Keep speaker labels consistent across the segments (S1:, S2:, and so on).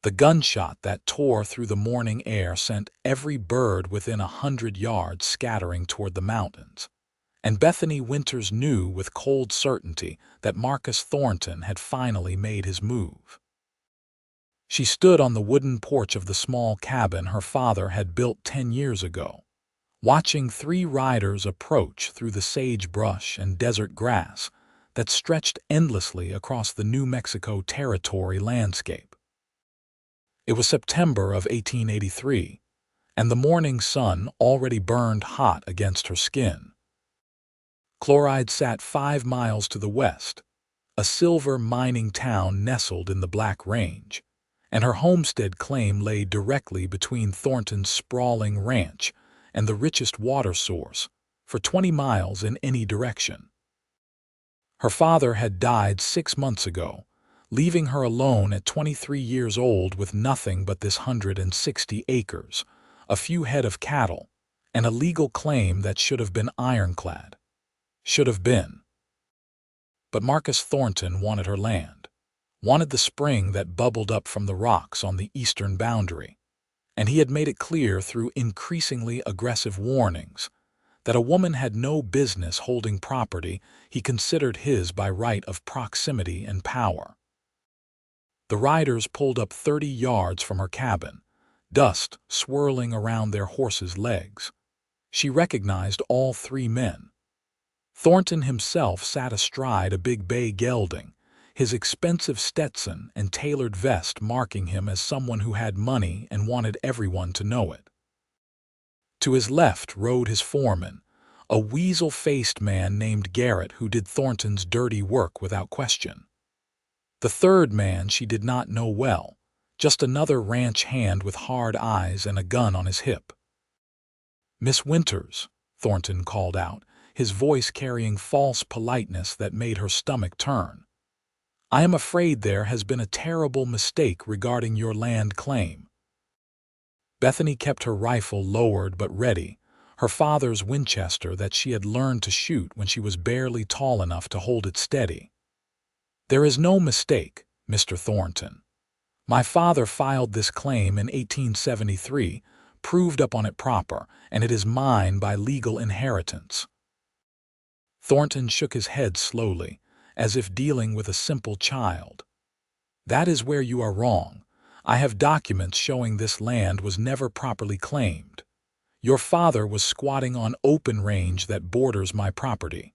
S1: The gunshot that tore through the morning air sent every bird within 100 yards scattering toward the mountains. And Bethany Winters knew with cold certainty that Marcus Thornton had finally made his move. She stood on the wooden porch of the small cabin her father had built 10 years ago, watching 3 riders approach through the sagebrush and desert grass that stretched endlessly across the New Mexico Territory landscape. It was September of 1883, and the morning sun already burned hot against her skin. Chloride sat 5 miles to the west, a silver mining town nestled in the Black Range, and her homestead claim lay directly between Thornton's sprawling ranch and the richest water source, for 20 miles in any direction. Her father had died 6 months ago, leaving her alone at 23 years old with nothing but this 160 acres, a few head of cattle, and a legal claim that should have been ironclad. Should have been. But Marcus Thornton wanted her land, wanted the spring that bubbled up from the rocks on the eastern boundary, and he had made it clear through increasingly aggressive warnings that a woman had no business holding property he considered his by right of proximity and power. The riders pulled up 30 yards from her cabin, dust swirling around their horses' legs. She recognized all 3 men. Thornton himself sat astride a big bay gelding, his expensive Stetson and tailored vest marking him as someone who had money and wanted everyone to know it. To his left rode his foreman, a weasel-faced man named Garrett who did Thornton's dirty work without question. The third man she did not know well, just another ranch hand with hard eyes and a gun on his hip. "Miss Winters," Thornton called out, his voice carrying false politeness that made her stomach turn. "I am afraid there has been a terrible mistake regarding your land claim." Bethany kept her rifle lowered but ready, her father's Winchester that she had learned to shoot when she was barely tall enough to hold it steady. "There is no mistake, Mr. Thornton. My father filed this claim in 1873, proved up on it proper, and it is mine by legal inheritance." Thornton shook his head slowly, as if dealing with a simple child. "That is where you are wrong. I have documents showing this land was never properly claimed. Your father was squatting on open range that borders my property.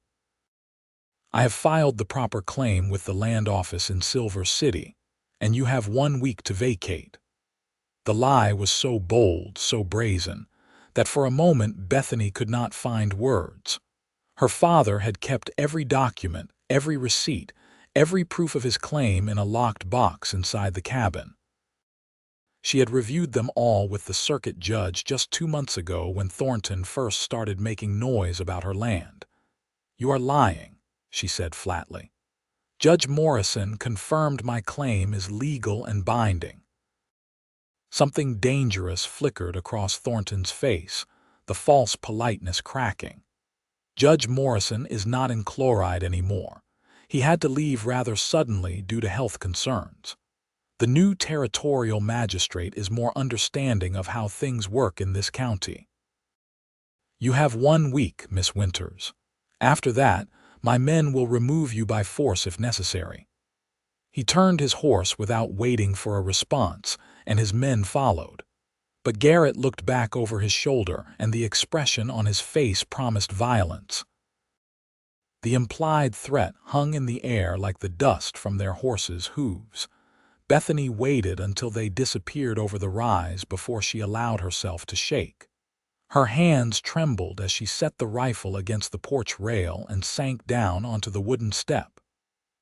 S1: I have filed the proper claim with the land office in Silver City, and you have 1 week to vacate." The lie was so bold, so brazen, that for a moment Bethany could not find words. Her father had kept every document, every receipt, every proof of his claim in a locked box inside the cabin. She had reviewed them all with the circuit judge just 2 months ago when Thornton first started making noise about her land. "You are lying," she said flatly. "Judge Morrison confirmed my claim is legal and binding." Something dangerous flickered across Thornton's face, the false politeness cracking. Judge Morrison is not in Chloride anymore. He had to leave rather suddenly due to health concerns. The new territorial magistrate is more understanding of how things work in this county. "You have 1 week, Miss Winters. After that, my men will remove you by force if necessary." He turned his horse without waiting for a response, and his men followed. But Garrett looked back over his shoulder, and the expression on his face promised violence. The implied threat hung in the air like the dust from their horses' hooves. Bethany waited until they disappeared over the rise before she allowed herself to shake. Her hands trembled as she set the rifle against the porch rail and sank down onto the wooden step.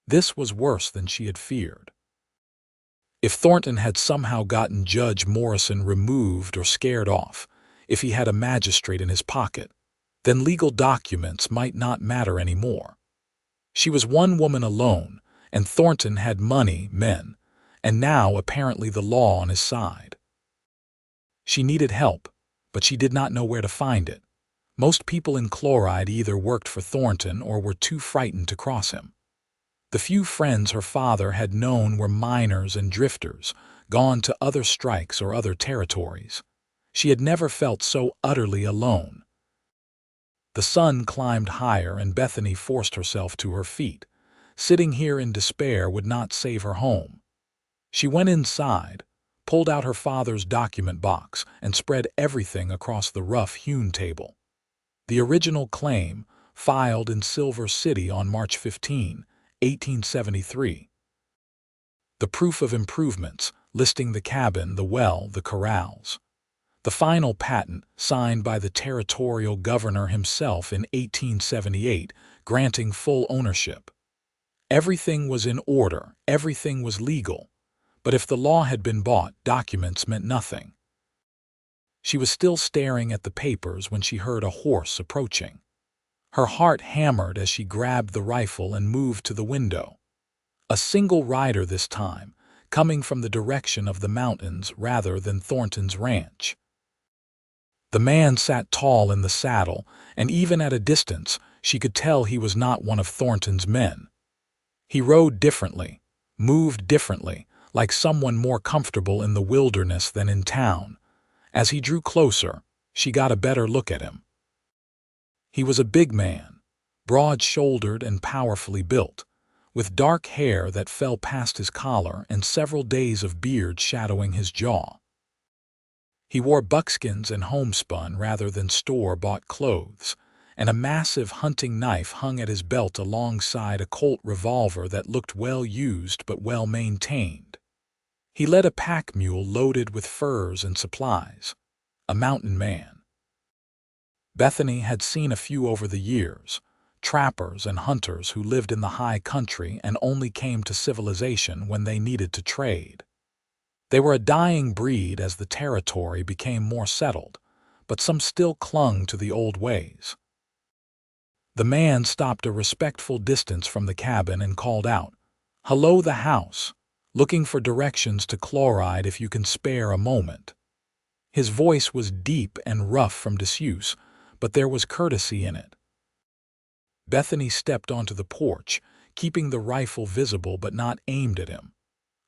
S1: This was worse than she had feared. If Thornton had somehow gotten Judge Morrison removed or scared off, if he had a magistrate in his pocket, then legal documents might not matter anymore. She was one woman alone, and Thornton had money, men, and now apparently the law on his side. She needed help, but she did not know where to find it. Most people in Chloride either worked for Thornton or were too frightened to cross him. The few friends her father had known were miners and drifters, gone to other strikes or other territories. She had never felt so utterly alone. The sun climbed higher and Bethany forced herself to her feet. Sitting here in despair would not save her home. She went inside, pulled out her father's document box, and spread everything across the rough-hewn table. The original claim, filed in Silver City on March 15, 1873. The proof of improvements, listing the cabin, the well, the corrals. The final patent, signed by the territorial governor himself in 1878, granting full ownership. Everything was in order, everything was legal. But if the law had been bought, documents meant nothing. She was still staring at the papers when she heard a horse approaching. Her heart hammered as she grabbed the rifle and moved to the window. A single rider this time, coming from the direction of the mountains rather than Thornton's ranch. The man sat tall in the saddle, and even at a distance, she could tell he was not one of Thornton's men. He rode differently, moved differently, like someone more comfortable in the wilderness than in town. As he drew closer, she got a better look at him. He was a big man, broad-shouldered and powerfully built, with dark hair that fell past his collar and several days of beard shadowing his jaw. He wore buckskins and homespun rather than store-bought clothes, and a massive hunting knife hung at his belt alongside a Colt revolver that looked well used but well maintained. He led a pack mule loaded with furs and supplies, a mountain man. Bethany had seen a few over the years, trappers and hunters who lived in the high country and only came to civilization when they needed to trade. They were a dying breed as the territory became more settled, but some still clung to the old ways. The man stopped a respectful distance from the cabin and called out, "Hello, the house. Looking for directions to Chloride if you can spare a moment." His voice was deep and rough from disuse, but there was courtesy in it. Bethany stepped onto the porch, keeping the rifle visible but not aimed at him.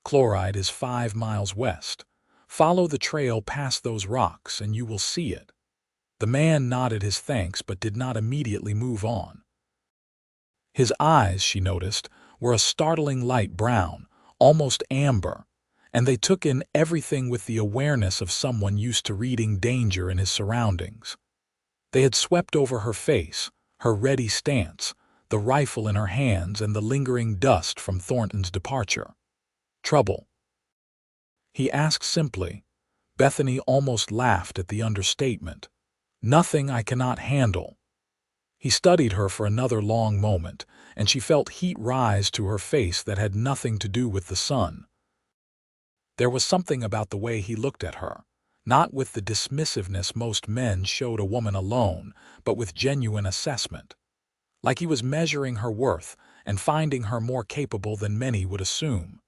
S1: Chloride is 5 miles west. Follow the trail past those rocks and you will see it. The man nodded his thanks but did not immediately move on. His eyes, she noticed, were a startling light brown, almost amber, and they took in everything with the awareness of someone used to reading danger in his surroundings. They had swept over her face, her ready stance, the rifle in her hands, and the lingering dust from Thornton's departure. "Trouble?" he asked simply. Bethany almost laughed at the understatement. "Nothing I cannot handle." He studied her for another long moment, and she felt heat rise to her face that had nothing to do with the sun. There was something about the way he looked at her, not with the dismissiveness most men showed a woman alone, but with genuine assessment. Like he was measuring her worth and finding her more capable than many would assume.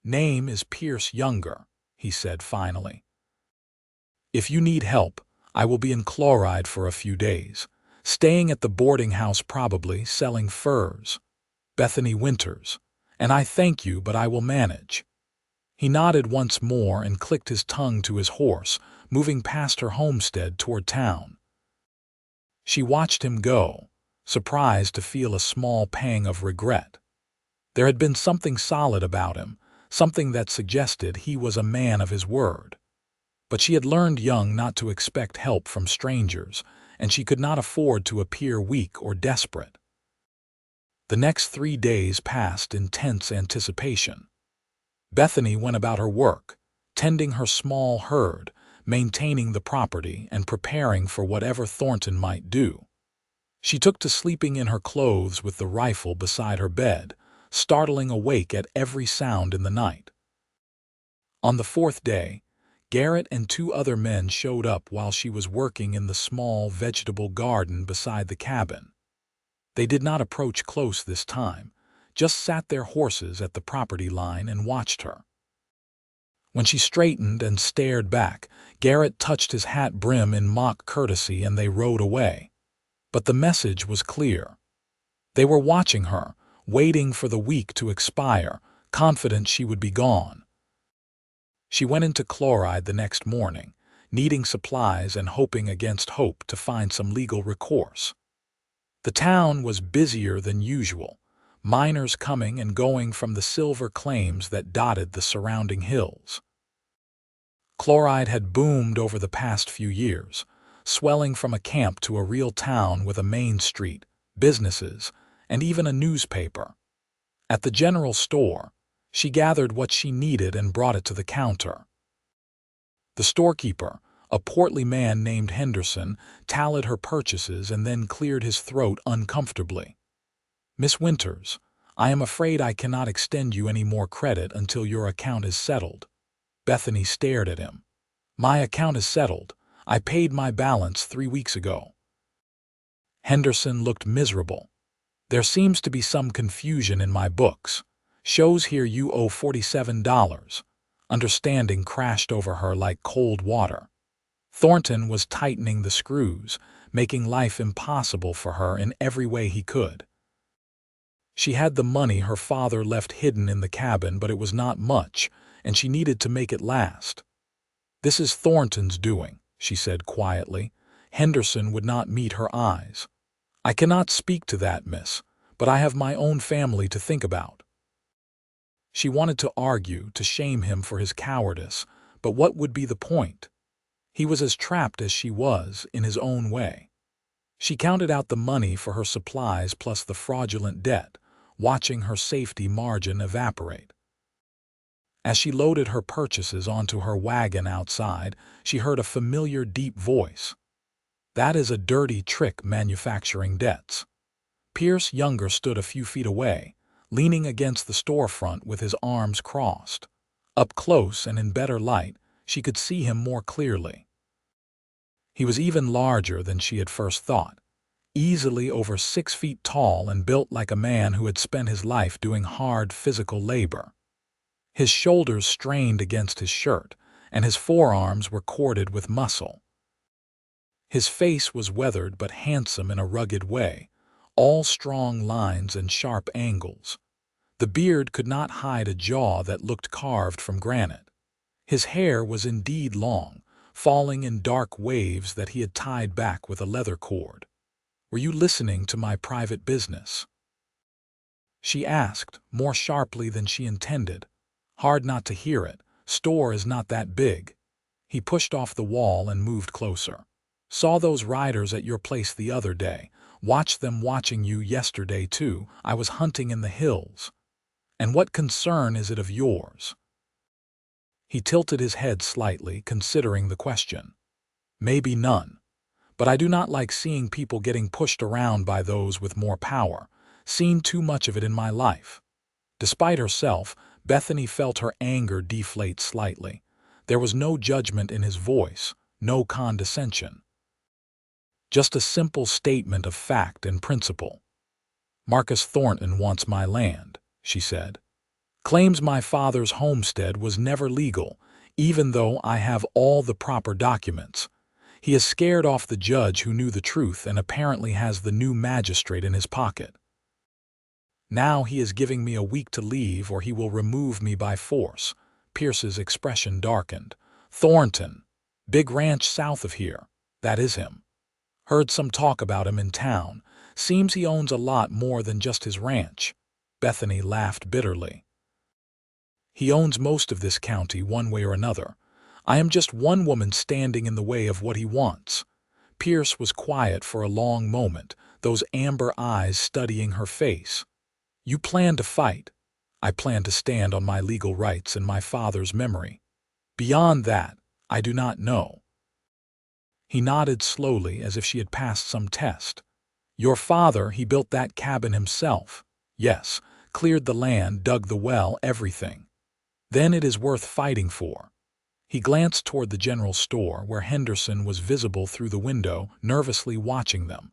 S1: "Name is Pierce Younger," he said finally. "If you need help, I will be in Chloride for a few days, staying at the boarding house probably, selling furs. Bethany Winters. And I thank you, but I will manage." He nodded once more and clicked his tongue to his horse, moving past her homestead toward town. She watched him go, surprised to feel a small pang of regret. There had been something solid about him, something that suggested he was a man of his word. But she had learned young not to expect help from strangers, and she could not afford to appear weak or desperate. The next 3 days passed in tense anticipation. Bethany went about her work, tending her small herd, maintaining the property, and preparing for whatever Thornton might do. She took to sleeping in her clothes with the rifle beside her bed, startling awake at every sound in the night. On the 4th day, Garrett and 2 other men showed up while she was working in the small vegetable garden beside the cabin. They did not approach close this time, just sat their horses at the property line and watched her. When she straightened and stared back, Garrett touched his hat brim in mock courtesy and they rode away. But the message was clear. They were watching her, waiting for the week to expire, confident she would be gone. She went into Chloride the next morning, needing supplies and hoping against hope to find some legal recourse. The town was busier than usual, miners coming and going from the silver claims that dotted the surrounding hills. Chloride had boomed over the past few years, swelling from a camp to a real town with a main street, businesses, and even a newspaper. At the general store, she gathered what she needed and brought it to the counter. The storekeeper, a portly man named Henderson, tallied her purchases and then cleared his throat uncomfortably. "Miss Winters, I am afraid I cannot extend you any more credit until your account is settled." Bethany stared at him. "My account is settled. I paid my balance 3 weeks ago." Henderson looked miserable. "There seems to be some confusion in my books. Shows here you owe $47. Understanding crashed over her like cold water. Thornton was tightening the screws, making life impossible for her in every way he could. She had the money her father left hidden in the cabin, but it was not much, and she needed to make it last. "This is Thornton's doing," she said quietly. Henderson would not meet her eyes. "I cannot speak to that, miss, but I have my own family to think about." She wanted to argue, to shame him for his cowardice, but what would be the point? He was as trapped as she was, in his own way. She counted out the money for her supplies plus the fraudulent debt, watching her safety margin evaporate. As she loaded her purchases onto her wagon outside, she heard a familiar deep voice. "That is a dirty trick, manufacturing debts." Pierce Younger stood a few feet away, leaning against the storefront with his arms crossed. Up close and in better light, she could see him more clearly. He was even larger than she had first thought, easily over 6 feet tall and built like a man who had spent his life doing hard physical labor. His shoulders strained against his shirt, and his forearms were corded with muscle. His face was weathered but handsome in a rugged way, all strong lines and sharp angles. The beard could not hide a jaw that looked carved from granite. His hair was indeed long, falling in dark waves that he had tied back with a leather cord. "Were you listening to my private business?" she asked, more sharply than she intended. "Hard not to hear it. Store is not that big." He pushed off the wall and moved closer. "Saw those riders at your place the other day. Watched them watching you yesterday, too. I was hunting in the hills. And what concern is it of yours?" He tilted his head slightly, considering the question. "Maybe none. But I do not like seeing people getting pushed around by those with more power. Seen too much of it in my life." Despite herself, Bethany felt her anger deflate slightly. There was no judgment in his voice, no condescension. Just a simple statement of fact and principle. "Marcus Thornton wants my land," she said. "Claims my father's homestead was never legal, even though I have all the proper documents. He has scared off the judge who knew the truth and apparently has the new magistrate in his pocket. Now he is giving me a week to leave or he will remove me by force." Pierce's expression darkened. "Thornton. Big ranch south of here. That is him. Heard some talk about him in town. Seems he owns a lot more than just his ranch." Bethany laughed bitterly. "He owns most of this county one way or another. I am just one woman standing in the way of what he wants." Pierce was quiet for a long moment, those amber eyes studying her face. "You plan to fight. I plan to stand on my legal rights and my father's memory. Beyond that, I do not know." He nodded slowly as if she had passed some test. "Your father, he built that cabin himself. Yes, cleared the land, dug the well, everything. Then it is worth fighting for." He glanced toward the general store, where Henderson was visible through the window, nervously watching them.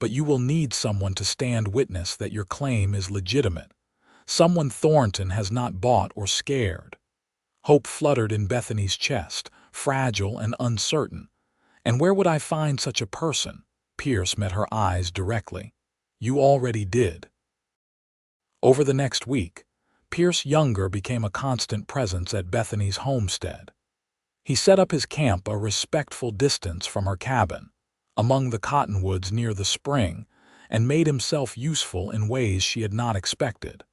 S1: "But you will need someone to stand witness that your claim is legitimate. Someone Thornton has not bought or scared." Hope fluttered in Bethany's chest, fragile and uncertain. "And where would I find such a person?" Pierce met her eyes directly. "You already did." Over the next week, Pierce Younger became a constant presence at Bethany's homestead. He set up his camp a respectful distance from her cabin, among the cottonwoods near the spring, and made himself useful in ways she had not expected.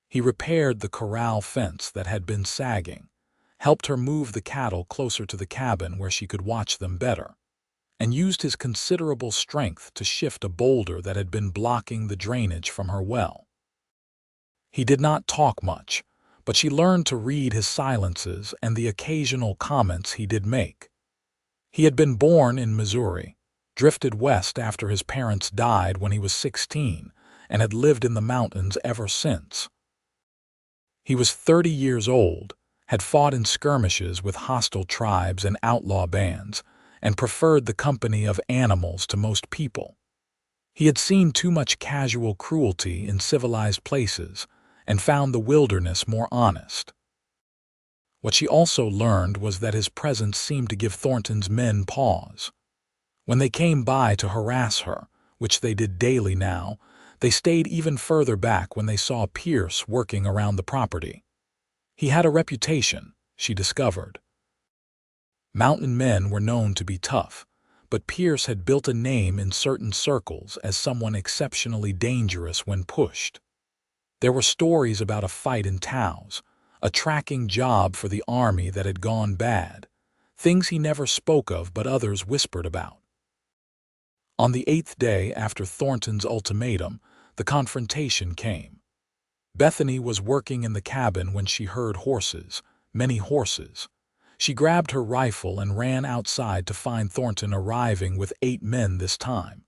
S1: He repaired the corral fence that had been sagging, helped her move the cattle closer to the cabin where she could watch them better, and used his considerable strength to shift a boulder that had been blocking the drainage from her well. He did not talk much, but she learned to read his silences and the occasional comments he did make. He had been born in Missouri, drifted west after his parents died when he was 16, and had lived in the mountains ever since. He was 30 years old, had fought in skirmishes with hostile tribes and outlaw bands, and preferred the company of animals to most people. He had seen too much casual cruelty in civilized places, and found the wilderness more honest. What she also learned was that his presence seemed to give Thornton's men pause. When they came by to harass her, which they did daily now, they stayed even further back when they saw Pierce working around the property. He had a reputation, she discovered. Mountain men were known to be tough, but Pierce had built a name in certain circles as someone exceptionally dangerous when pushed. There were stories about a fight in Taos, a tracking job for the army that had gone bad, things he never spoke of but others whispered about. On the 8th day after Thornton's ultimatum, the confrontation came. Bethany was working in the cabin when she heard horses, many horses. She grabbed her rifle and ran outside to find Thornton arriving with 8 men this time.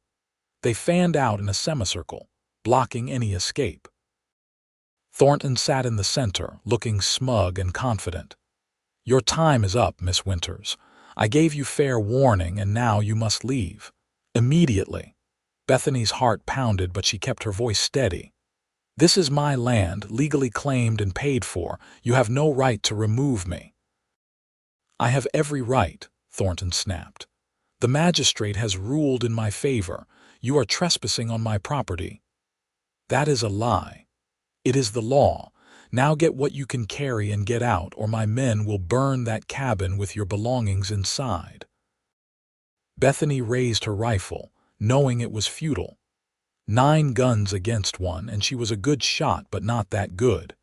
S1: They fanned out in a semicircle, blocking any escape. Thornton sat in the center, looking smug and confident. "Your time is up, Miss Winters. I gave you fair warning, and now you must leave. Immediately." Bethany's heart pounded, but she kept her voice steady. "This is my land, legally claimed and paid for. You have no right to remove me." "I have every right," Thornton snapped. "The magistrate has ruled in my favor. You are trespassing on my property." "That is a lie. It is the law. Now get what you can carry and get out, or my men will burn that cabin with your belongings inside." Bethany raised her rifle, knowing it was futile. 9 guns against 1, and she was a good shot but not that good.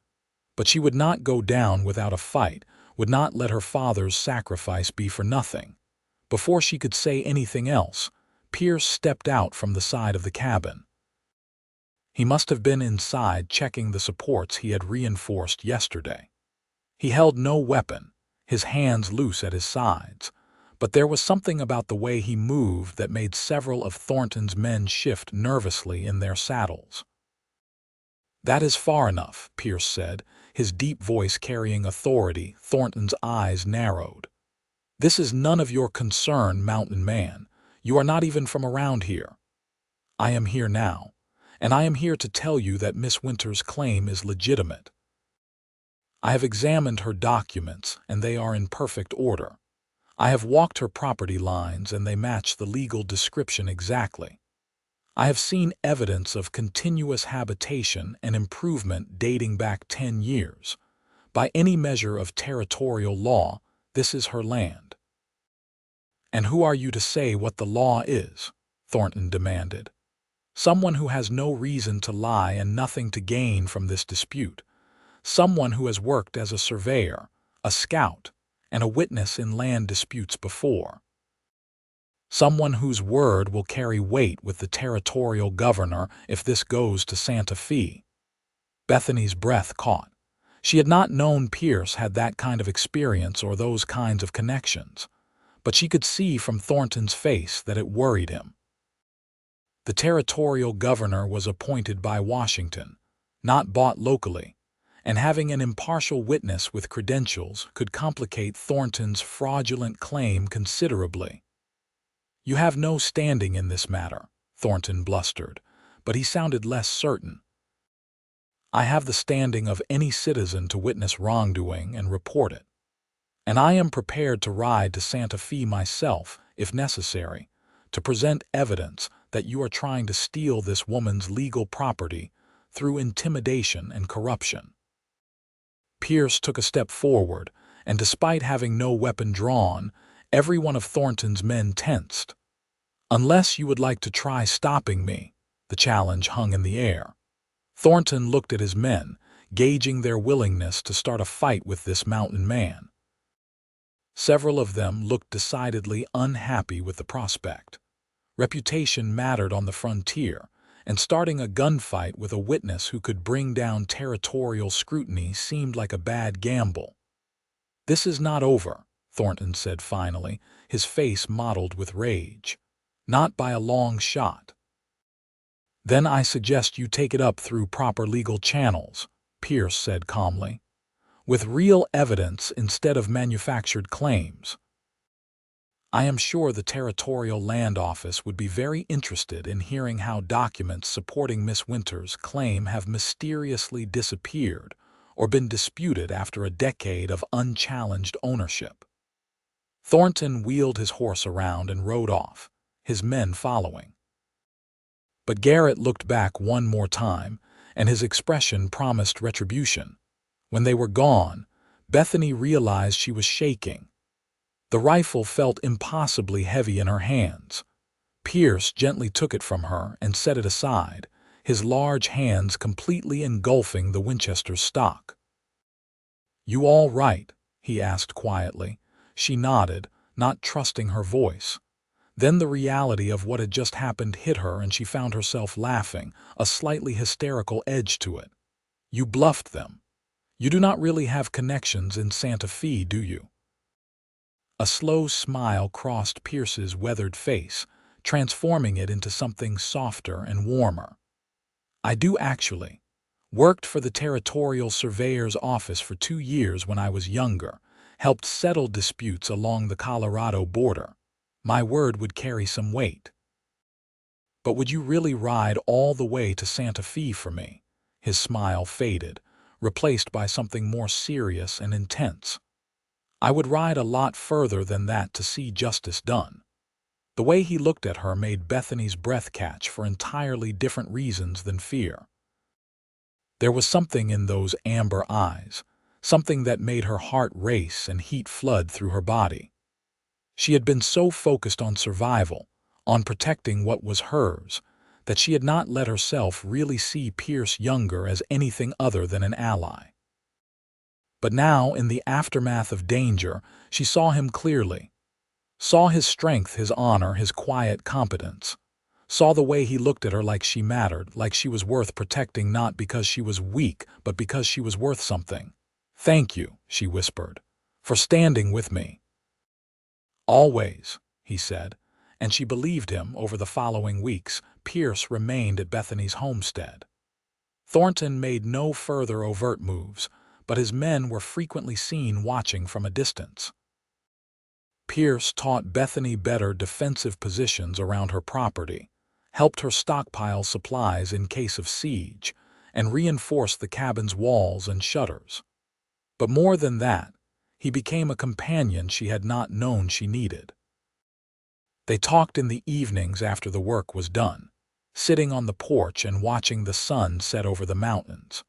S1: But she would not go down without a fight, would not let her father's sacrifice be for nothing. Before she could say anything else, Pierce stepped out from the side of the cabin. He must have been inside checking the supports he had reinforced yesterday. He held no weapon, his hands loose at his sides, but there was something about the way he moved that made several of Thornton's men shift nervously in their saddles. "That is far enough," Pierce said, his deep voice carrying authority. Thornton's eyes narrowed. "This is none of your concern, mountain man. You are not even from around here. I am here now, and I am here to tell you that Miss Winters' claim is legitimate. I have examined her documents, and they are in perfect order. I have walked her property lines, and they match the legal description exactly. I have seen evidence of continuous habitation and improvement dating back 10 years. By any measure of territorial law, this is her land." "And who are you to say what the law is?" Thornton demanded. "Someone who has no reason to lie and nothing to gain from this dispute. Someone who has worked as a surveyor, a scout, and a witness in land disputes before. Someone whose word will carry weight with the territorial governor if this goes to Santa Fe." Bethany's breath caught. She had not known Pierce had that kind of experience or those kinds of connections, but she could see from Thornton's face that it worried him. The territorial governor was appointed by Washington, not bought locally, and having an impartial witness with credentials could complicate Thornton's fraudulent claim considerably. "You have no standing in this matter," Thornton blustered, but he sounded less certain. "I have the standing of any citizen to witness wrongdoing and report it. And I am prepared to ride to Santa Fe myself, if necessary, to present evidence that you are trying to steal this woman's legal property." through intimidation and corruption. Pierce took a step forward, and despite having no weapon drawn, every one of Thornton's men tensed. "Unless you would like to try stopping me," the challenge hung in the air. Thornton looked at his men, gauging their willingness to start a fight with this mountain man. Several of them looked decidedly unhappy with the prospect. Reputation mattered on the frontier, and starting a gunfight with a witness who could bring down territorial scrutiny seemed like a bad gamble. "This is not over," Thornton said finally, his face mottled with rage. "Not by a long shot." "Then I suggest you take it up through proper legal channels," Pierce said calmly, "with real evidence instead of manufactured claims. I am sure the Territorial Land Office would be very interested in hearing how documents supporting Miss Winters' claim have mysteriously disappeared or been disputed after a decade of unchallenged ownership." Thornton wheeled his horse around and rode off, his men following. But Garrett looked back one more time, and his expression promised retribution. When they were gone, Bethany realized she was shaking. The rifle felt impossibly heavy in her hands. Pierce gently took it from her and set it aside, his large hands completely engulfing the Winchester's stock. "You all right?" he asked quietly. She nodded, not trusting her voice. Then the reality of what had just happened hit her and she found herself laughing, a slightly hysterical edge to it. "You bluffed them. You do not really have connections in Santa Fe, do you?" A slow smile crossed Pierce's weathered face, transforming it into something softer and warmer. "I do actually. Worked for the Territorial Surveyor's Office for 2 years when I was younger, helped settle disputes along the Colorado border. My word would carry some weight." "But would you really ride all the way to Santa Fe for me?" His smile faded, replaced by something more serious and intense. "I would ride a lot further than that to see justice done." The way he looked at her made Bethany's breath catch for entirely different reasons than fear. There was something in those amber eyes, something that made her heart race and heat flood through her body. She had been so focused on survival, on protecting what was hers, that she had not let herself really see Pierce Younger as anything other than an ally. But now, in the aftermath of danger, she saw him clearly. Saw his strength, his honor, his quiet competence. Saw the way he looked at her like she mattered, like she was worth protecting not because she was weak, but because she was worth something. "Thank you," she whispered, "for standing with me." "Always," he said, and she believed him. Over the following weeks, Pierce remained at Bethany's homestead. Thornton made no further overt moves, but his men were frequently seen watching from a distance. Pierce taught Bethany better defensive positions around her property, helped her stockpile supplies in case of siege, and reinforced the cabin's walls and shutters. But more than that, he became a companion she had not known she needed. They talked in the evenings after the work was done, sitting on the porch and watching the sun set over the mountains.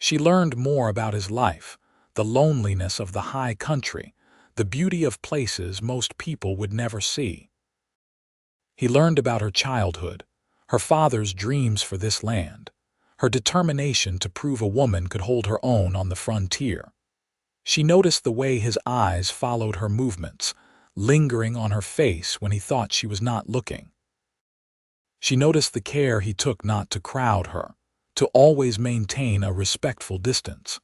S1: She learned more about his life, the loneliness of the high country, the beauty of places most people would never see. He learned about her childhood, her father's dreams for this land, her determination to prove a woman could hold her own on the frontier. She noticed the way his eyes followed her movements, lingering on her face when he thought she was not looking. She noticed the care he took not to crowd her, to always maintain a respectful distance.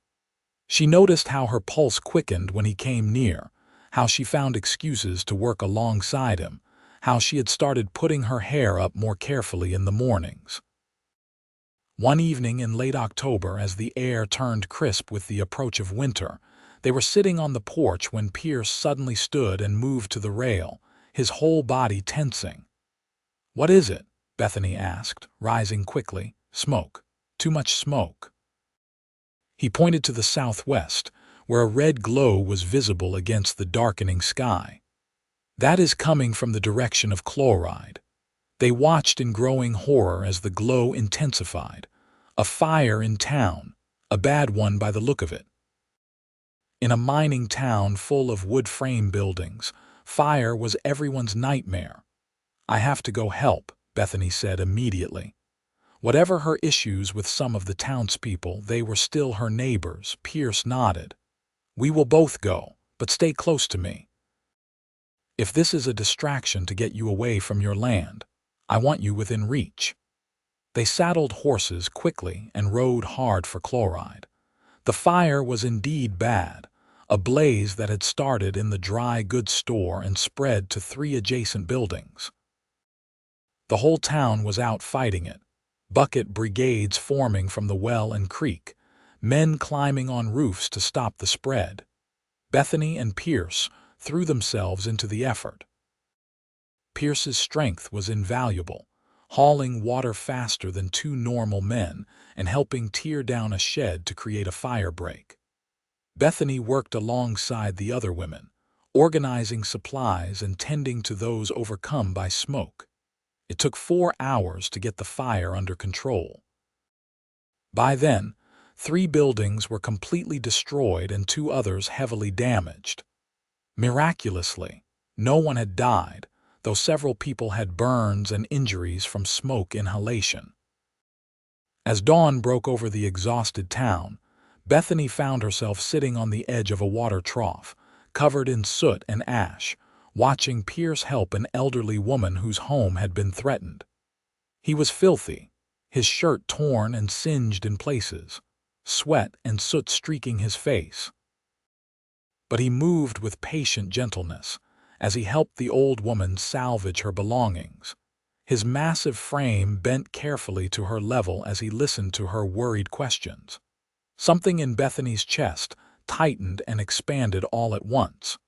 S1: She noticed how her pulse quickened when he came near, how she found excuses to work alongside him, how she had started putting her hair up more carefully in the mornings. One evening in late October, as the air turned crisp with the approach of winter, they were sitting on the porch when Pierce suddenly stood and moved to the rail, his whole body tensing. "What is it?" Bethany asked, rising quickly. "Smoke. Too much smoke." He pointed to the southwest, where a red glow was visible against the darkening sky. "That is coming from the direction of chloride." They watched in growing horror as the glow intensified, A fire in town, a bad one by the look of it. In a mining town full of wood frame buildings, fire was everyone's nightmare. I have to go help, Bethany said immediately. Whatever her issues with some of the townspeople, they were still her neighbors. Pierce nodded. We will both go, but stay close to me. If this is a distraction to get you away from your land, I want you within reach. They saddled horses quickly and rode hard for Chloride. The fire was indeed bad, a blaze that had started in the dry goods store and spread to 3 adjacent buildings. The whole town was out fighting it, bucket brigades forming from the well and creek, men climbing on roofs to stop the spread. Bethany and Pierce threw themselves into the effort. Pierce's strength was invaluable, hauling water faster than 2 normal men and helping tear down a shed to create a fire break. Bethany worked alongside the other women, organizing supplies and tending to those overcome by smoke. It took 4 hours to get the fire under control. By then, 3 buildings were completely destroyed and 2 others heavily damaged. Miraculously, no one had died, though several people had burns and injuries from smoke inhalation. As dawn broke over the exhausted town, Bethany found herself sitting on the edge of a water trough, covered in soot and ash, watching Pierce help an elderly woman whose home had been threatened. He was filthy, his shirt torn and singed in places, sweat and soot streaking his face. But he moved with patient gentleness as he helped the old woman salvage her belongings. His massive frame bent carefully to her level as he listened to her worried questions. Something in Bethany's chest tightened and expanded all at once.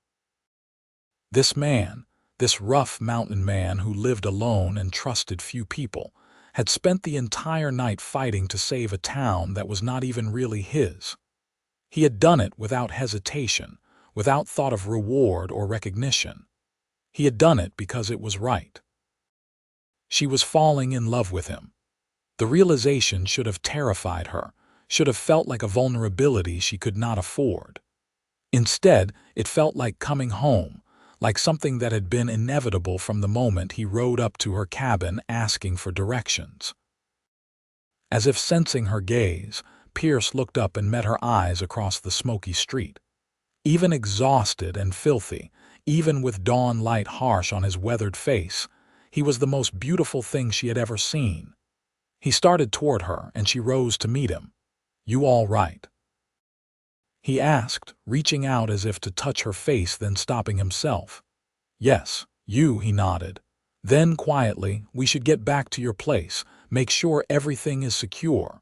S1: This man, this rough mountain man who lived alone and trusted few people, had spent the entire night fighting to save a town that was not even really his. He had done it without hesitation, without thought of reward or recognition. He had done it because it was right. She was falling in love with him. The realization should have terrified her, should have felt like a vulnerability she could not afford. Instead, it felt like coming home, like something that had been inevitable from the moment he rode up to her cabin asking for directions. As if sensing her gaze, Pierce looked up and met her eyes across the smoky street. Even exhausted and filthy, even with dawn light harsh on his weathered face, he was the most beautiful thing she had ever seen. He started toward her, and she rose to meet him. "You all right?" he asked, reaching out as if to touch her face, then stopping himself. "Yes, you," he nodded. Then, quietly, "We should get back to your place, make sure everything is secure."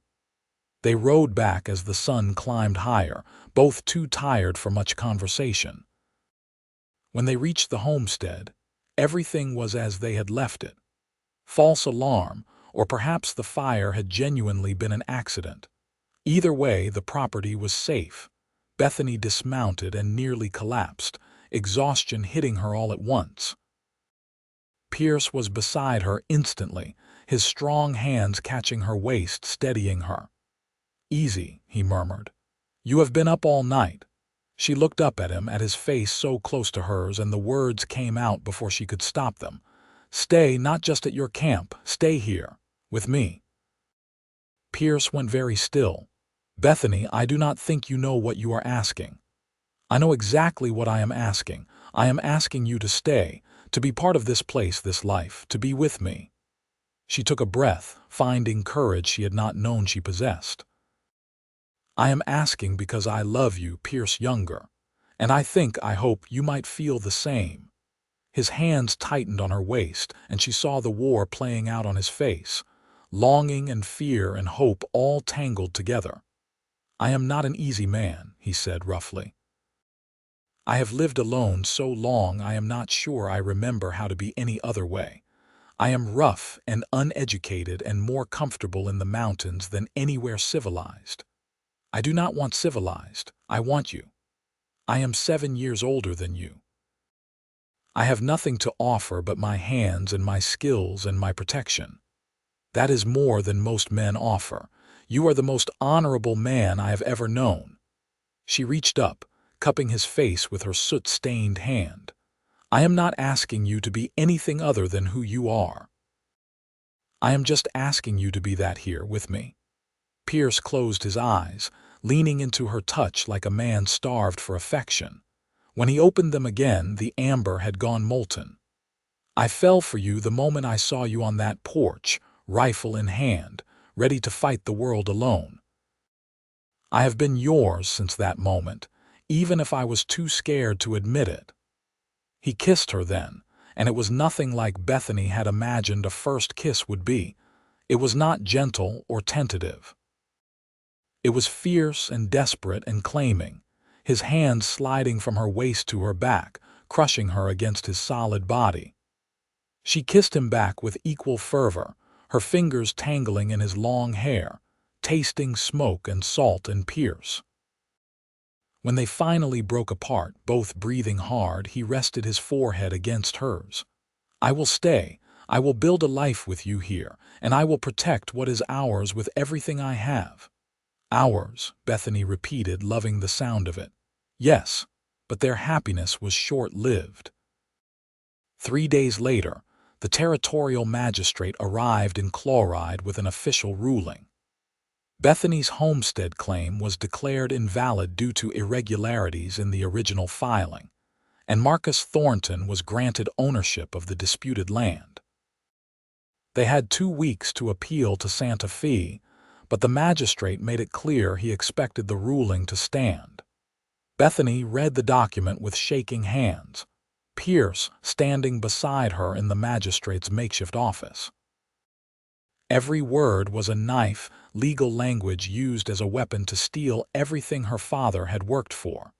S1: They rode back as the sun climbed higher, both too tired for much conversation. When they reached the homestead, everything was as they had left it. False alarm, or perhaps the fire had genuinely been an accident. Either way, the property was safe. Bethany dismounted and nearly collapsed, exhaustion hitting her all at once. Pierce was beside her instantly, his strong hands catching her waist, steadying her. "Easy," he murmured. "You have been up all night." She looked up at him, at his face so close to hers, and the words came out before she could stop them. "Stay, not just at your camp. Stay here, with me." Pierce went very still. "Bethany, I do not think you know what you are asking." "I know exactly what I am asking. I am asking you to stay, to be part of this place, this life, to be with me." She took a breath, finding courage she had not known she possessed. "I am asking because I love you," Pierce younger, "and I hope you might feel the same." His hands tightened on her waist, and she saw the war playing out on his face, longing and fear and hope all tangled together. "I am not an easy man," he said roughly. "I have lived alone so long I am not sure I remember how to be any other way. I am rough and uneducated and more comfortable in the mountains than anywhere civilized. I do not want civilized, I want you. I am 7 years older than you. I have nothing to offer but my hands and my skills and my protection. That is more than most men offer. You are the most honorable man I have ever known." She reached up, cupping his face with her soot-stained hand. "I am not asking you to be anything other than who you are. I am just asking you to be that here with me." Pierce closed his eyes, leaning into her touch like a man starved for affection. When he opened them again, the amber had gone molten. "I fell for you the moment I saw you on that porch, rifle in hand, ready to fight the world alone. I have been yours since that moment, even if I was too scared to admit it." He kissed her then, and it was nothing like Bethany had imagined a first kiss would be. It was not gentle or tentative. It was fierce and desperate and claiming, his hands sliding from her waist to her back, crushing her against his solid body. She kissed him back with equal fervor, her fingers tangling in his long hair, tasting smoke and salt and Pierce. When they finally broke apart, both breathing hard, he rested his forehead against hers. "I will stay. I will build a life with you here, and I will protect what is ours with everything I have." "Ours," Bethany repeated, loving the sound of it. Yes, but their happiness was short-lived. 3 days later, the territorial magistrate arrived in Chloride with an official ruling. Bethany's homestead claim was declared invalid due to irregularities in the original filing, and Marcus Thornton was granted ownership of the disputed land. They had 2 weeks to appeal to Santa Fe, but the magistrate made it clear he expected the ruling to stand. Bethany read the document with shaking hands, Pierce standing beside her in the magistrate's makeshift office. Every word was a knife, legal language used as a weapon to steal everything her father had worked for.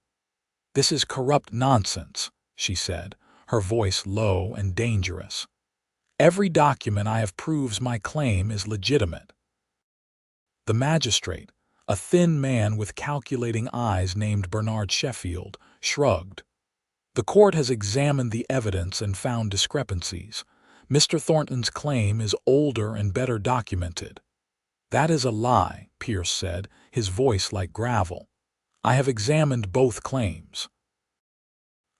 S1: "This is corrupt nonsense," she said, her voice low and dangerous. "Every document I have proves my claim is legitimate." The magistrate, a thin man with calculating eyes named Bernard Sheffield, shrugged. "The court has examined the evidence and found discrepancies. Mr. Thornton's claim is older and better documented." "That is a lie," Pierce said, his voice like gravel. "I have examined both claims.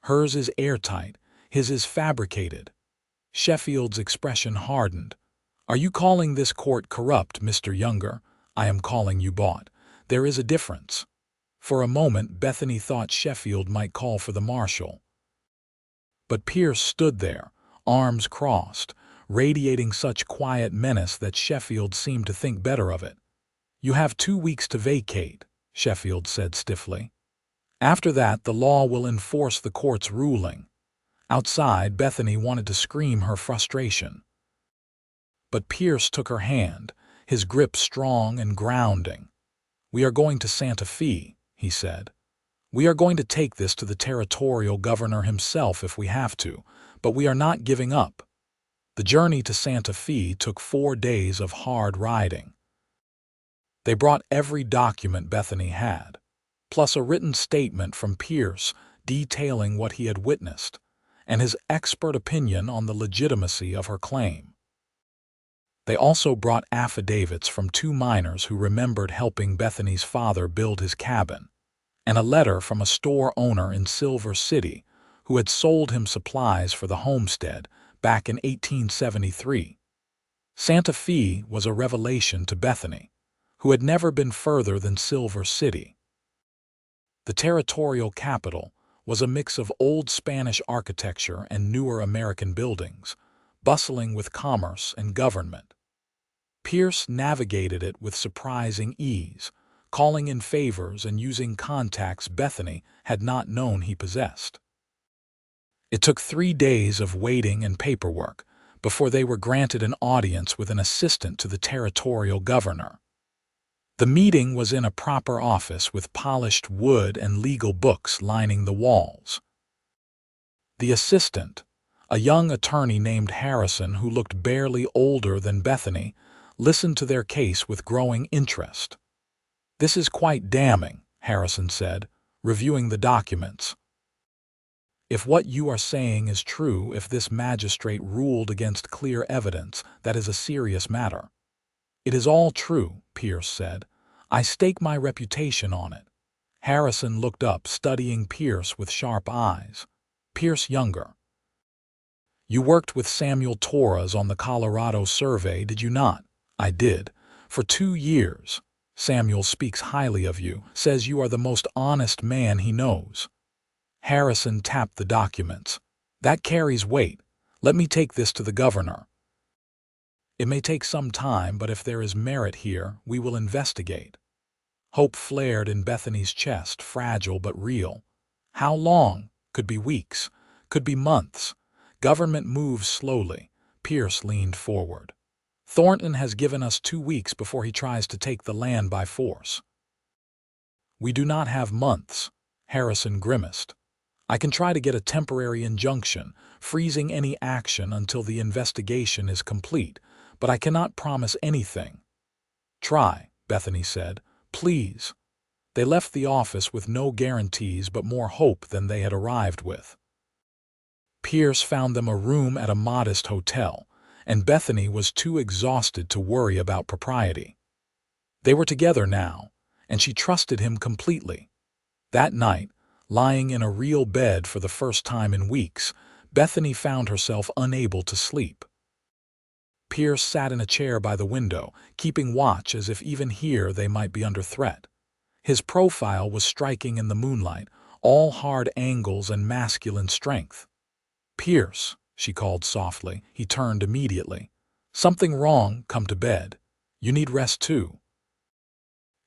S1: Hers is airtight, his is fabricated." Sheffield's expression hardened. "Are you calling this court corrupt, Mr. Younger? I am calling you bought. There is a difference." For a moment, Bethany thought Sheffield might call for the marshal. But Pierce stood there, arms crossed, radiating such quiet menace that Sheffield seemed to think better of it. "You have 2 weeks to vacate," Sheffield said stiffly. "After that, the law will enforce the court's ruling." Outside, Bethany wanted to scream her frustration. But Pierce took her hand, his grip strong and grounding. "We are going to Santa Fe," he said. "We are going to take this to the territorial governor himself if we have to, but we are not giving up." The journey to Santa Fe took 4 days of hard riding. They brought every document Bethany had, plus a written statement from Pierce detailing what he had witnessed, and his expert opinion on the legitimacy of her claim. They also brought affidavits from 2 miners who remembered helping Bethany's father build his cabin, and a letter from a store owner in Silver City who had sold him supplies for the homestead back in 1873. Santa Fe was a revelation to Bethany, who had never been further than Silver City. The territorial capital was a mix of old Spanish architecture and newer American buildings, bustling with commerce and government. Pierce navigated it with surprising ease, calling in favors and using contacts Bethany had not known he possessed. It took 3 days of waiting and paperwork before they were granted an audience with an assistant to the territorial governor. The meeting was in a proper office with polished wood and legal books lining the walls. The assistant, a young attorney named Harrison who looked barely older than Bethany, listened to their case with growing interest. "This is quite damning," Harrison said, reviewing the documents. "If what you are saying is true, if this magistrate ruled against clear evidence, that is a serious matter. "It is all true," Pierce said. "I stake my reputation on it." Harrison looked up, studying Pierce with sharp eyes. Pierce younger. "You worked with Samuel Torres on the Colorado survey, did you not?" "I did. For 2 years. Samuel speaks highly of you, says you are the most honest man he knows." Harrison tapped the documents. "That carries weight. Let me take this to the governor." "It may take some time, but if there is merit here, we will investigate." Hope flared in Bethany's chest, fragile but real. How long? Could be weeks. Could be months. Government moves slowly. Pierce leaned forward. "Thornton has given us 2 weeks before he tries to take the land by force." "We do not have months," Harrison grimaced. "I can try to get a temporary injunction, freezing any action until the investigation is complete, but I cannot promise anything." "Try," Bethany said. "Please." They left the office with no guarantees but more hope than they had arrived with. Pierce found them a room at a modest hotel, and Bethany was too exhausted to worry about propriety. They were together now, and she trusted him completely. That night, lying in a real bed for the first time in weeks, Bethany found herself unable to sleep. Pierce sat in a chair by the window, keeping watch as if even here they might be under threat. His profile was striking in the moonlight, all hard angles and masculine strength. "Pierce," she called softly. He turned immediately. "Something wrong, come to bed. You need rest too."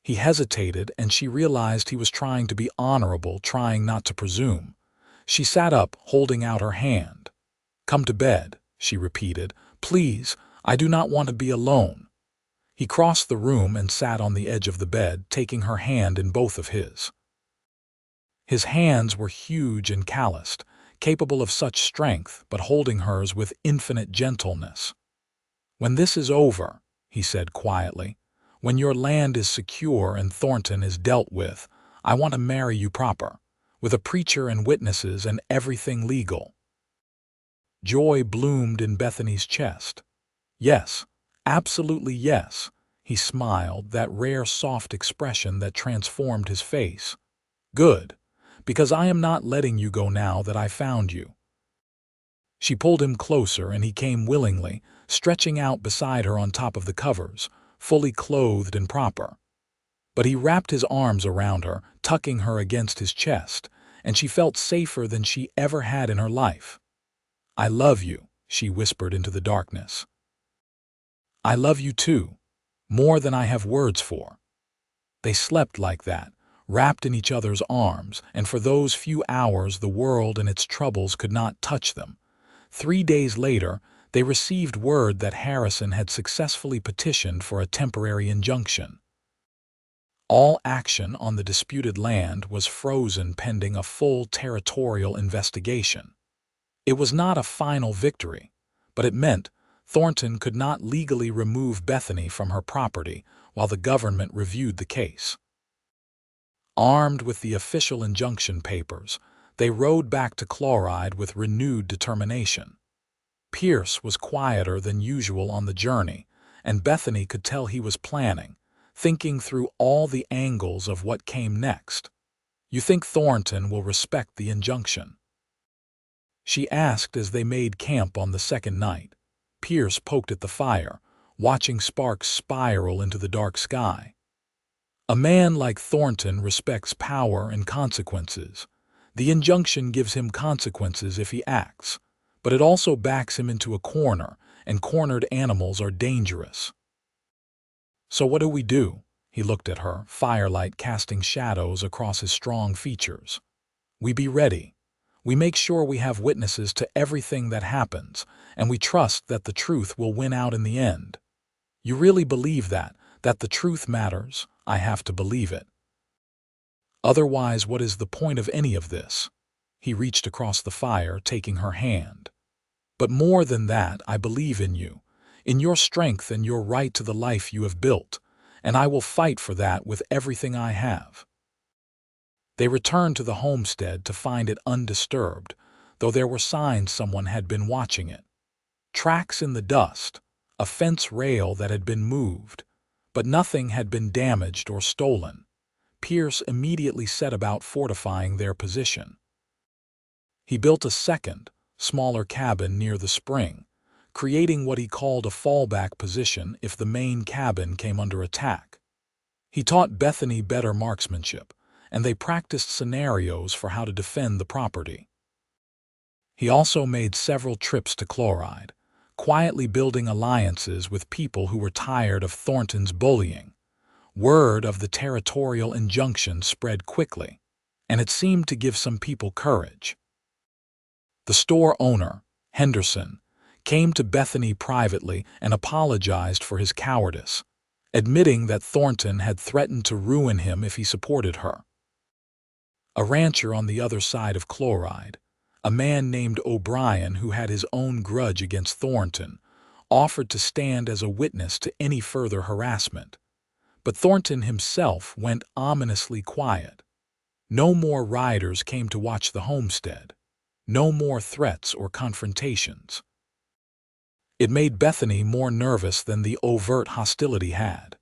S1: He hesitated, and she realized he was trying to be honorable, trying not to presume. She sat up, holding out her hand. "Come to bed," she repeated. "Please, I do not want to be alone." He crossed the room and sat on the edge of the bed, taking her hand in both of his. His hands were huge and calloused, capable of such strength, but holding hers with infinite gentleness. "When this is over," he said quietly, "when your land is secure and Thornton is dealt with, I want to marry you proper, with a preacher and witnesses and everything legal." Joy bloomed in Bethany's chest. "Yes, absolutely yes," he smiled, that rare soft expression that transformed his face. "Good, because I am not letting you go now that I found you." She pulled him closer, and he came willingly, stretching out beside her on top of the covers, fully clothed and proper. But he wrapped his arms around her, tucking her against his chest, and she felt safer than she ever had in her life. "I love you," she whispered into the darkness. "I love you too, more than I have words for." They slept like that, wrapped in each other's arms, and for those few hours the world and its troubles could not touch them. 3 days later, they received word that Harrison had successfully petitioned for a temporary injunction. All action on the disputed land was frozen pending a full territorial investigation. It was not a final victory, but it meant Thornton could not legally remove Bethany from her property while the government reviewed the case. Armed with the official injunction papers, they rode back to Chloride with renewed determination. Pierce was quieter than usual on the journey, and Bethany could tell he was planning, thinking through all the angles of what came next. "You think Thornton will respect the injunction?" she asked as they made camp on the second night. Pierce poked at the fire, watching sparks spiral into the dark sky. "A man like Thornton respects power and consequences. The injunction gives him consequences if he acts, but it also backs him into a corner, and cornered animals are dangerous." "So what do we do?" He looked at her, firelight casting shadows across his strong features. "We be ready. We make sure we have witnesses to everything that happens, and we trust that the truth will win out in the end." "You really believe that the truth matters?" "I have to believe it. Otherwise, what is the point of any of this?" He reached across the fire, taking her hand. "But more than that, I believe in you, in your strength and your right to the life you have built, and I will fight for that with everything I have." They returned to the homestead to find it undisturbed, though there were signs someone had been watching it. Tracks in the dust, a fence rail that had been moved, but nothing had been damaged or stolen. Pierce immediately set about fortifying their position. He built a second, smaller cabin near the spring, creating what he called a fallback position if the main cabin came under attack. He taught Bethany better marksmanship, and they practiced scenarios for how to defend the property. He also made several trips to Chloride, quietly building alliances with people who were tired of Thornton's bullying. Word of the territorial injunction spread quickly, and it seemed to give some people courage. The store owner, Henderson, came to Bethany privately and apologized for his cowardice, admitting that Thornton had threatened to ruin him if he supported her. A rancher on the other side of Chloride, a man named O'Brien who had his own grudge against Thornton, offered to stand as a witness to any further harassment. But Thornton himself went ominously quiet. No more riders came to watch the homestead. No more threats or confrontations. It made Bethany more nervous than the overt hostility had.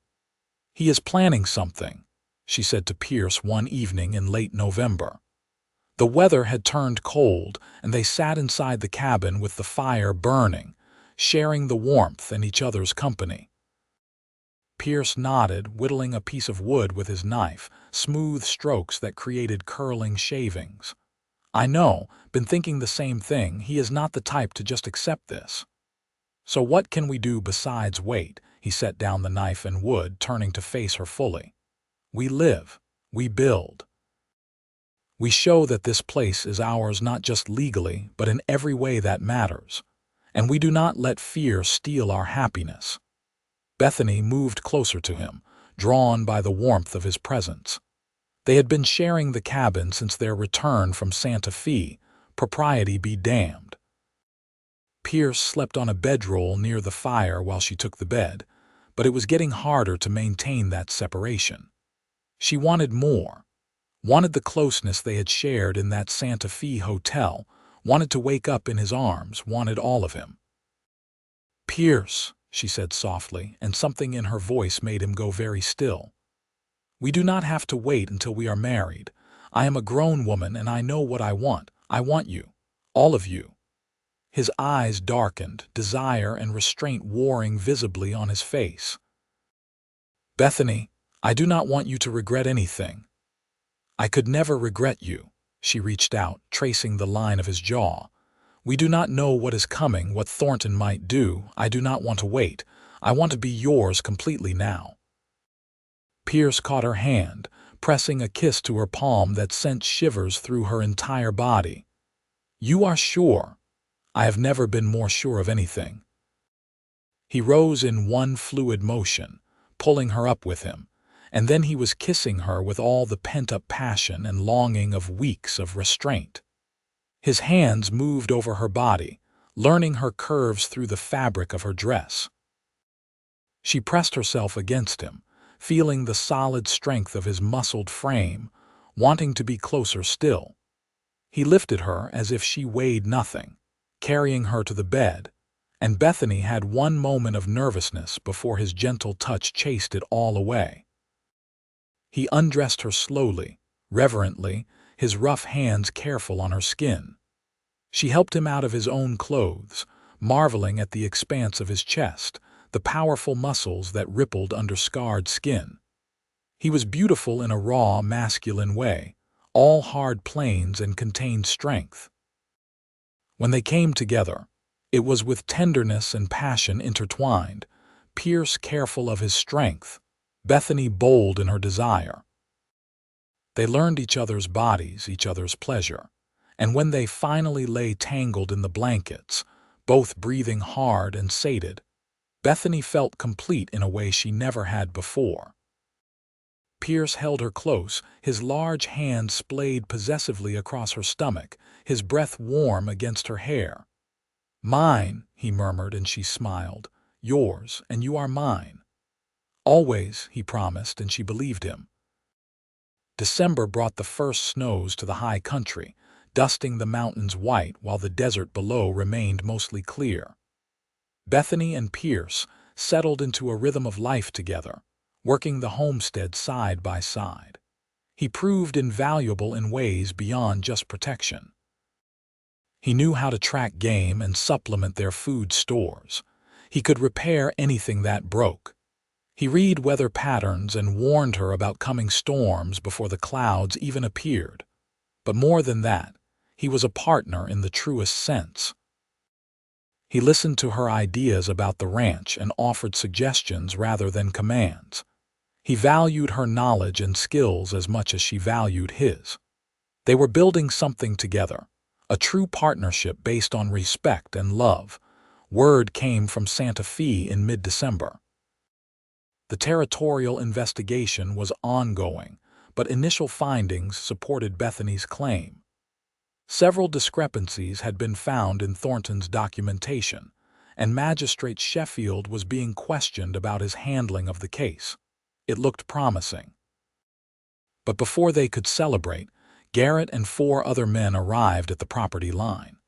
S1: "He is planning something," she said to Pierce one evening in late November. The weather had turned cold, and they sat inside the cabin with the fire burning, sharing the warmth and each other's company. Pierce nodded, whittling a piece of wood with his knife, smooth strokes that created curling shavings. "I know, been thinking the same thing. He is not the type to just accept this." "So what can we do besides wait?" He set down the knife and wood, turning to face her fully. "We live. We build. We show that this place is ours not just legally, but in every way that matters. And we do not let fear steal our happiness." Bethany moved closer to him, drawn by the warmth of his presence. They had been sharing the cabin since their return from Santa Fe, propriety be damned. Pierce slept on a bedroll near the fire while she took the bed, but it was getting harder to maintain that separation. She wanted more, wanted the closeness they had shared in that Santa Fe hotel, wanted to wake up in his arms, wanted all of him. "Pierce," she said softly, and something in her voice made him go very still. "We do not have to wait until we are married. I am a grown woman and I know what I want. I want you. All of you." His eyes darkened, desire and restraint warring visibly on his face. "Bethany, I do not want you to regret anything." "I could never regret you." She reached out, tracing the line of his jaw. "We do not know what is coming, what Thornton might do. I do not want to wait. I want to be yours completely now." Pierce caught her hand, pressing a kiss to her palm that sent shivers through her entire body. "You are sure?" "I have never been more sure of anything." He rose in one fluid motion, pulling her up with him, and then he was kissing her with all the pent-up passion and longing of weeks of restraint. His hands moved over her body, learning her curves through the fabric of her dress. She pressed herself against him, feeling the solid strength of his muscled frame, wanting to be closer still. He lifted her as if she weighed nothing, carrying her to the bed, and Bethany had one moment of nervousness before his gentle touch chased it all away. He undressed her slowly, reverently, his rough hands careful on her skin. She helped him out of his own clothes, marveling at the expanse of his chest, the powerful muscles that rippled under scarred skin. He was beautiful in a raw, masculine way, all hard planes and contained strength. When they came together, it was with tenderness and passion intertwined, Pierce careful of his strength, Bethany bold in her desire. They learned each other's bodies, each other's pleasure, and when they finally lay tangled in the blankets, both breathing hard and sated, Bethany felt complete in a way she never had before. Pierce held her close, his large hand splayed possessively across her stomach, his breath warm against her hair. "Mine," he murmured, and she smiled. "Yours, and you are mine." "Always," he promised, and she believed him. December brought the first snows to the high country, dusting the mountains white while the desert below remained mostly clear. Bethany and Pierce settled into a rhythm of life together, working the homestead side by side. He proved invaluable in ways beyond just protection. He knew how to track game and supplement their food stores. He could repair anything that broke. He read weather patterns and warned her about coming storms before the clouds even appeared. But more than that, he was a partner in the truest sense. He listened to her ideas about the ranch and offered suggestions rather than commands. He valued her knowledge and skills as much as she valued his. They were building something together, a true partnership based on respect and love. Word came from Santa Fe in mid-December. The territorial investigation was ongoing, but initial findings supported Bethany's claim. Several discrepancies had been found in Thornton's documentation, and Magistrate Sheffield was being questioned about his handling of the case. It looked promising. But before they could celebrate, Garrett and 4 other men arrived at the property line.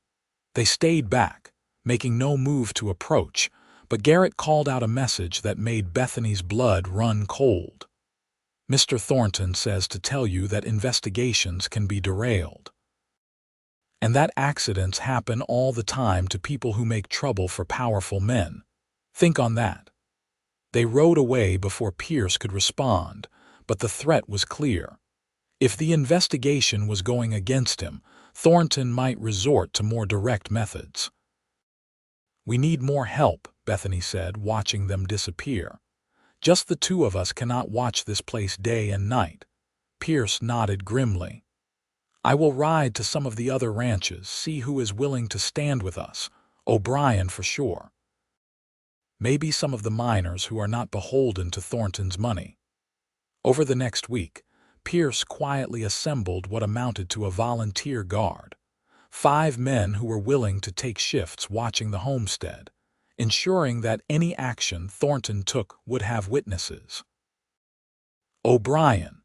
S1: They stayed back, making no move to approach, but Garrett called out a message that made Bethany's blood run cold. "Mr. Thornton says to tell you that investigations can be derailed, and that accidents happen all the time to people who make trouble for powerful men. Think on that." They rode away before Pierce could respond, but the threat was clear. If the investigation was going against him, Thornton might resort to more direct methods. "We need more help," Bethany said, watching them disappear. "Just the 2 of us cannot watch this place day and night." Pierce nodded grimly. "I will ride to some of the other ranches, see who is willing to stand with us. O'Brien for sure. Maybe some of the miners who are not beholden to Thornton's money." Over the next week, Pierce quietly assembled what amounted to a volunteer guard, 5 men who were willing to take shifts watching the homestead, ensuring that any action Thornton took would have witnesses. O'Brien,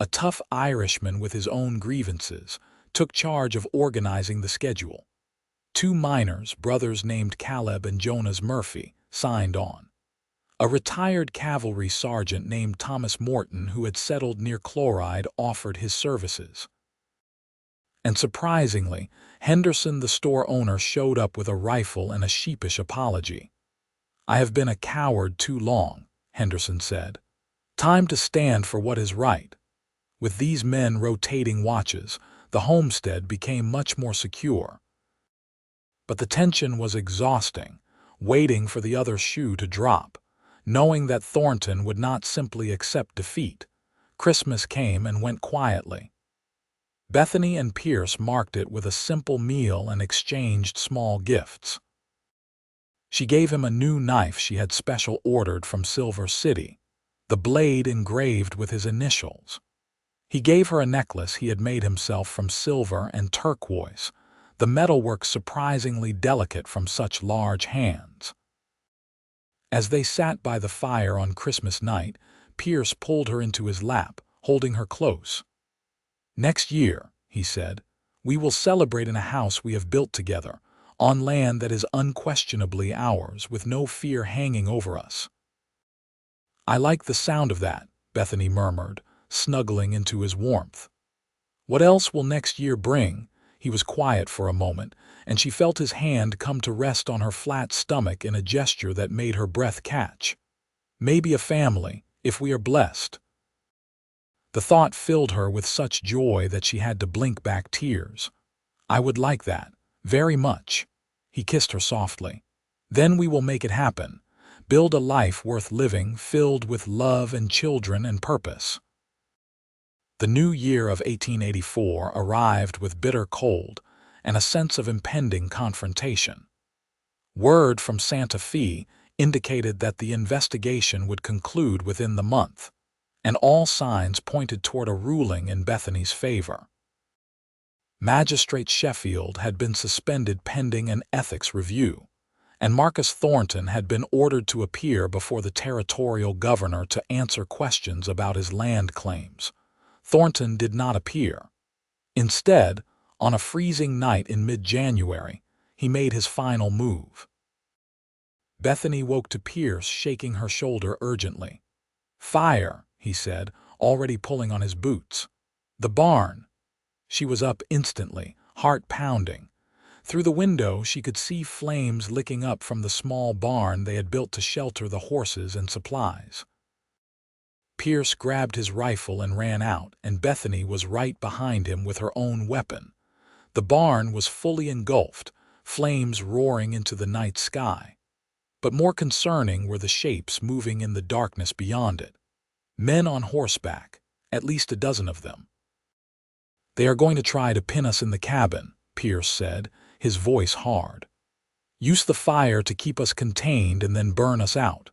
S1: a tough Irishman with his own grievances, took charge of organizing the schedule. 2 miners, brothers named Caleb and Jonas Murphy, signed on. A retired cavalry sergeant named Thomas Morton, who had settled near Chloride, offered his services. And surprisingly, Henderson, the store owner, showed up with a rifle and a sheepish apology. "I have been a coward too long," Henderson said. "Time to stand for what is right." With these men rotating watches, the homestead became much more secure. But the tension was exhausting, waiting for the other shoe to drop, knowing that Thornton would not simply accept defeat. Christmas came and went quietly. Bethany and Pierce marked it with a simple meal and exchanged small gifts. She gave him a new knife she had special ordered from Silver City, the blade engraved with his initials. He gave her a necklace he had made himself from silver and turquoise, the metalwork surprisingly delicate from such large hands. As they sat by the fire on Christmas night, Pierce pulled her into his lap, holding her close. "Next year," he said, "we will celebrate in a house we have built together, on land that is unquestionably ours, with no fear hanging over us." "I like the sound of that," Bethany murmured, snuggling into his warmth. "What else will next year bring?" He was quiet for a moment, and she felt his hand come to rest on her flat stomach in a gesture that made her breath catch. "Maybe a family, if we are blessed." The thought filled her with such joy that she had to blink back tears. "I would like that, very much." He kissed her softly. "Then we will make it happen. Build a life worth living, filled with love and children and purpose." The new year of 1884 arrived with bitter cold and a sense of impending confrontation. Word from Santa Fe indicated that the investigation would conclude within the month, and all signs pointed toward a ruling in Bethany's favor. Magistrate Sheffield had been suspended pending an ethics review, and Marcus Thornton had been ordered to appear before the territorial governor to answer questions about his land claims. Thornton did not appear. Instead, on a freezing night in mid-January, he made his final move. Bethany woke to Pierce shaking her shoulder urgently. "Fire," he said, already pulling on his boots. "The barn." She was up instantly, heart pounding. Through the window she could see flames licking up from the small barn they had built to shelter the horses and supplies. Pierce grabbed his rifle and ran out, and Bethany was right behind him with her own weapon. The barn was fully engulfed, flames roaring into the night sky. But more concerning were the shapes moving in the darkness beyond it. Men on horseback, at least a dozen of them. "They are going to try to pin us in the cabin," Pierce said, his voice hard. "Use the fire to keep us contained and then burn us out."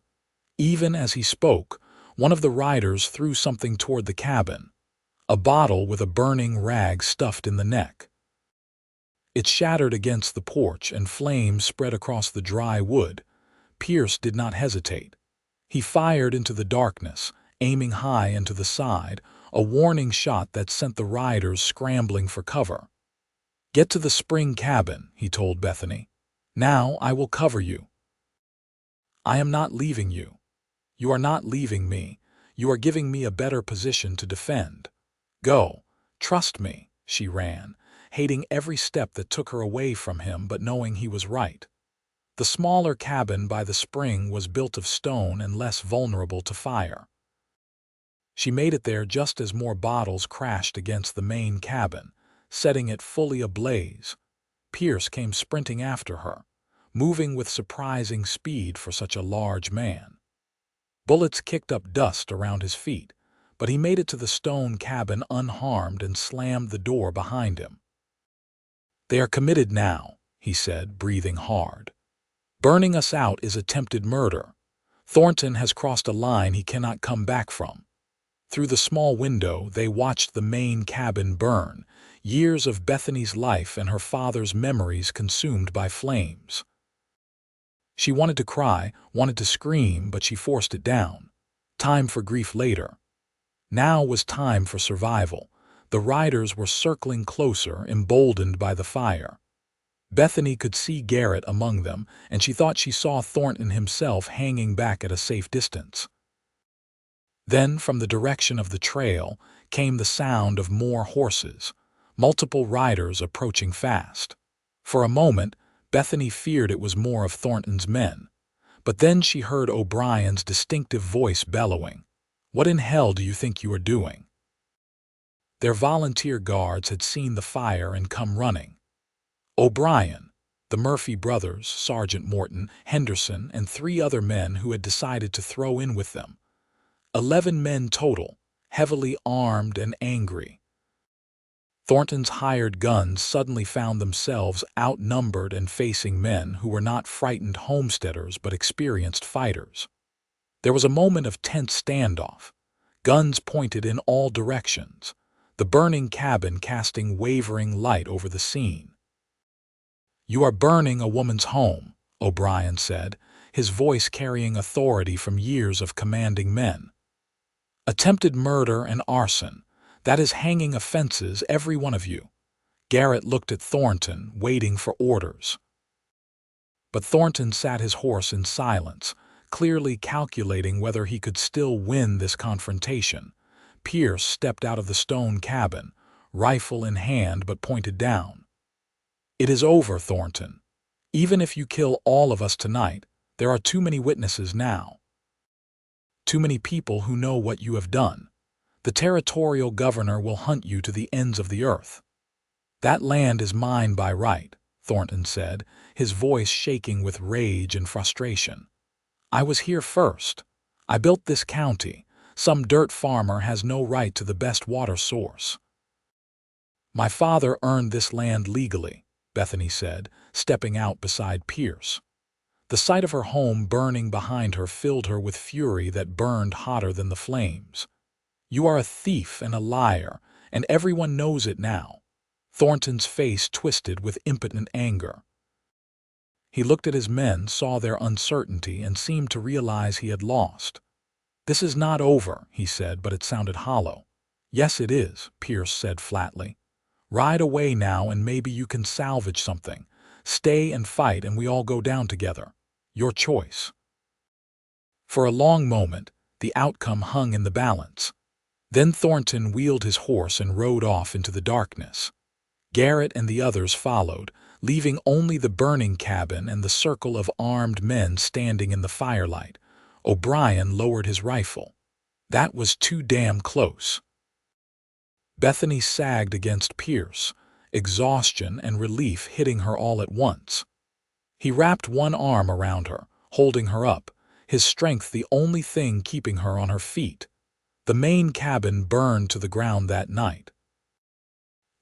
S1: Even as he spoke, one of the riders threw something toward the cabin, a bottle with a burning rag stuffed in the neck. It shattered against the porch and flames spread across the dry wood. Pierce did not hesitate. He fired into the darkness, aiming high and to the side, a warning shot that sent the riders scrambling for cover. "Get to the spring cabin," he told Bethany. "Now I will cover you." "I am not leaving you. You are not leaving me. You are giving me a better position to defend. Go. Trust me." She ran, hating every step that took her away from him but knowing he was right. The smaller cabin by the spring was built of stone and less vulnerable to fire. She made it there just as more bottles crashed against the main cabin, setting it fully ablaze. Pierce came sprinting after her, moving with surprising speed for such a large man. Bullets kicked up dust around his feet, but he made it to the stone cabin unharmed and slammed the door behind him. "They are committed now," he said, breathing hard. "Burning us out is attempted murder. Thornton has crossed a line he cannot come back from." Through the small window they watched the main cabin burn, years of Bethany's life and her father's memories consumed by flames. She wanted to cry, wanted to scream, but she forced it down. Time for grief later. Now was time for survival. The riders were circling closer, emboldened by the fire. Bethany could see Garrett among them, and she thought she saw Thornton himself hanging back at a safe distance. Then, from the direction of the trail, came the sound of more horses, multiple riders approaching fast. For a moment, Bethany feared it was more of Thornton's men. But then she heard O'Brien's distinctive voice bellowing, "What in hell do you think you are doing?" Their volunteer guards had seen the fire and come running. O'Brien, the Murphy brothers, Sergeant Morton, Henderson, and 3 other men who had decided to throw in with them. 11 men total, heavily armed and angry. Thornton's hired guns suddenly found themselves outnumbered and facing men who were not frightened homesteaders but experienced fighters. There was a moment of tense standoff, guns pointed in all directions, the burning cabin casting wavering light over the scene. "You are burning a woman's home," O'Brien said, his voice carrying authority from years of commanding men. "Attempted murder and arson. That is hanging offenses, every one of you." Garrett looked at Thornton, waiting for orders. But Thornton sat his horse in silence, clearly calculating whether he could still win this confrontation. Pierce stepped out of the stone cabin, rifle in hand but pointed down. "It is over, Thornton. Even if you kill all of us tonight, there are too many witnesses now. Too many people who know what you have done. The territorial governor will hunt you to the ends of the earth." "That land is mine by right," Thornton said, his voice shaking with rage and frustration. "I was here first. I built this county. Some dirt farmer has no right to the best water source." "My father earned this land legally," Bethany said, stepping out beside Pierce. The sight of her home burning behind her filled her with fury that burned hotter than the flames. "You are a thief and a liar, and everyone knows it now." Thornton's face twisted with impotent anger. He looked at his men, saw their uncertainty, and seemed to realize he had lost. "This is not over," he said, but it sounded hollow. "Yes, it is," Pierce said flatly. "Ride away now and maybe you can salvage something. Stay and fight and we all go down together. Your choice." For a long moment, The outcome hung in the balance. Then Thornton wheeled his horse and rode off into the darkness. Garrett and the others followed, leaving only the burning cabin and the circle of armed men standing in the firelight. O'Brien lowered his rifle. That was too damn close. Bethany sagged against Pierce, exhaustion and relief hitting her all at once. He wrapped one arm around her, holding her up, his strength the only thing keeping her on her feet. The main cabin burned to the ground that night.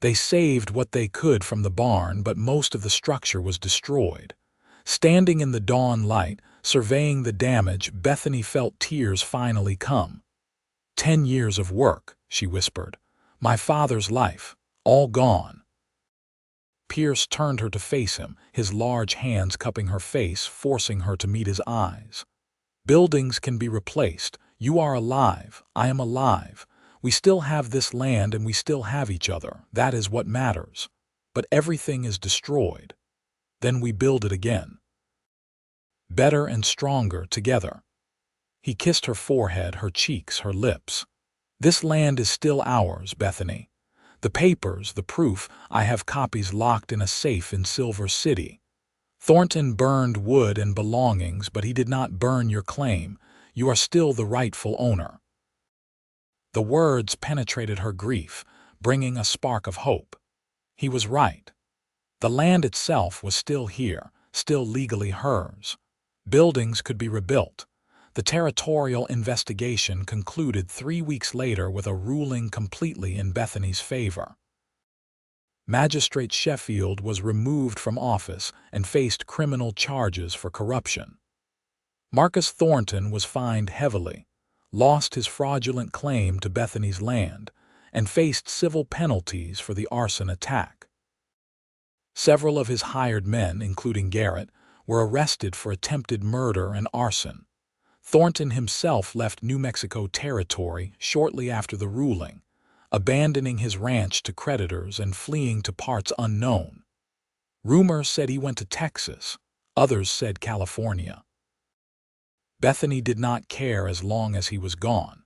S1: They saved what they could from the barn, but most of the structure was destroyed. Standing in the dawn light, surveying the damage, Bethany felt tears finally come. 10 years of work, she whispered. My father's life, all gone. Pierce turned her to face him, his large hands cupping her face, forcing her to meet his eyes. Buildings can be replaced. You are alive. I am alive. We still have this land and we still have each other. That is what matters. But everything is destroyed. Then we build it again. Better and stronger together. He kissed her forehead, her cheeks, her lips. This land is still ours, Bethany. The papers, the proof, I have copies locked in a safe in Silver City. Thornton burned wood and belongings, but he did not burn your claim. You are still the rightful owner. The words penetrated her grief, bringing a spark of hope. He was right. The land itself was still here, still legally hers. Buildings could be rebuilt. The territorial investigation concluded 3 weeks later with a ruling completely in Bethany's favor. Magistrate Sheffield was removed from office and faced criminal charges for corruption. Marcus Thornton was fined heavily, lost his fraudulent claim to Bethany's land, and faced civil penalties for the arson attack. Several of his hired men, including Garrett, were arrested for attempted murder and arson. Thornton himself left New Mexico Territory shortly after the ruling, abandoning his ranch to creditors and fleeing to parts unknown. Rumors said he went to Texas, others said California. Bethany did not care as long as he was gone.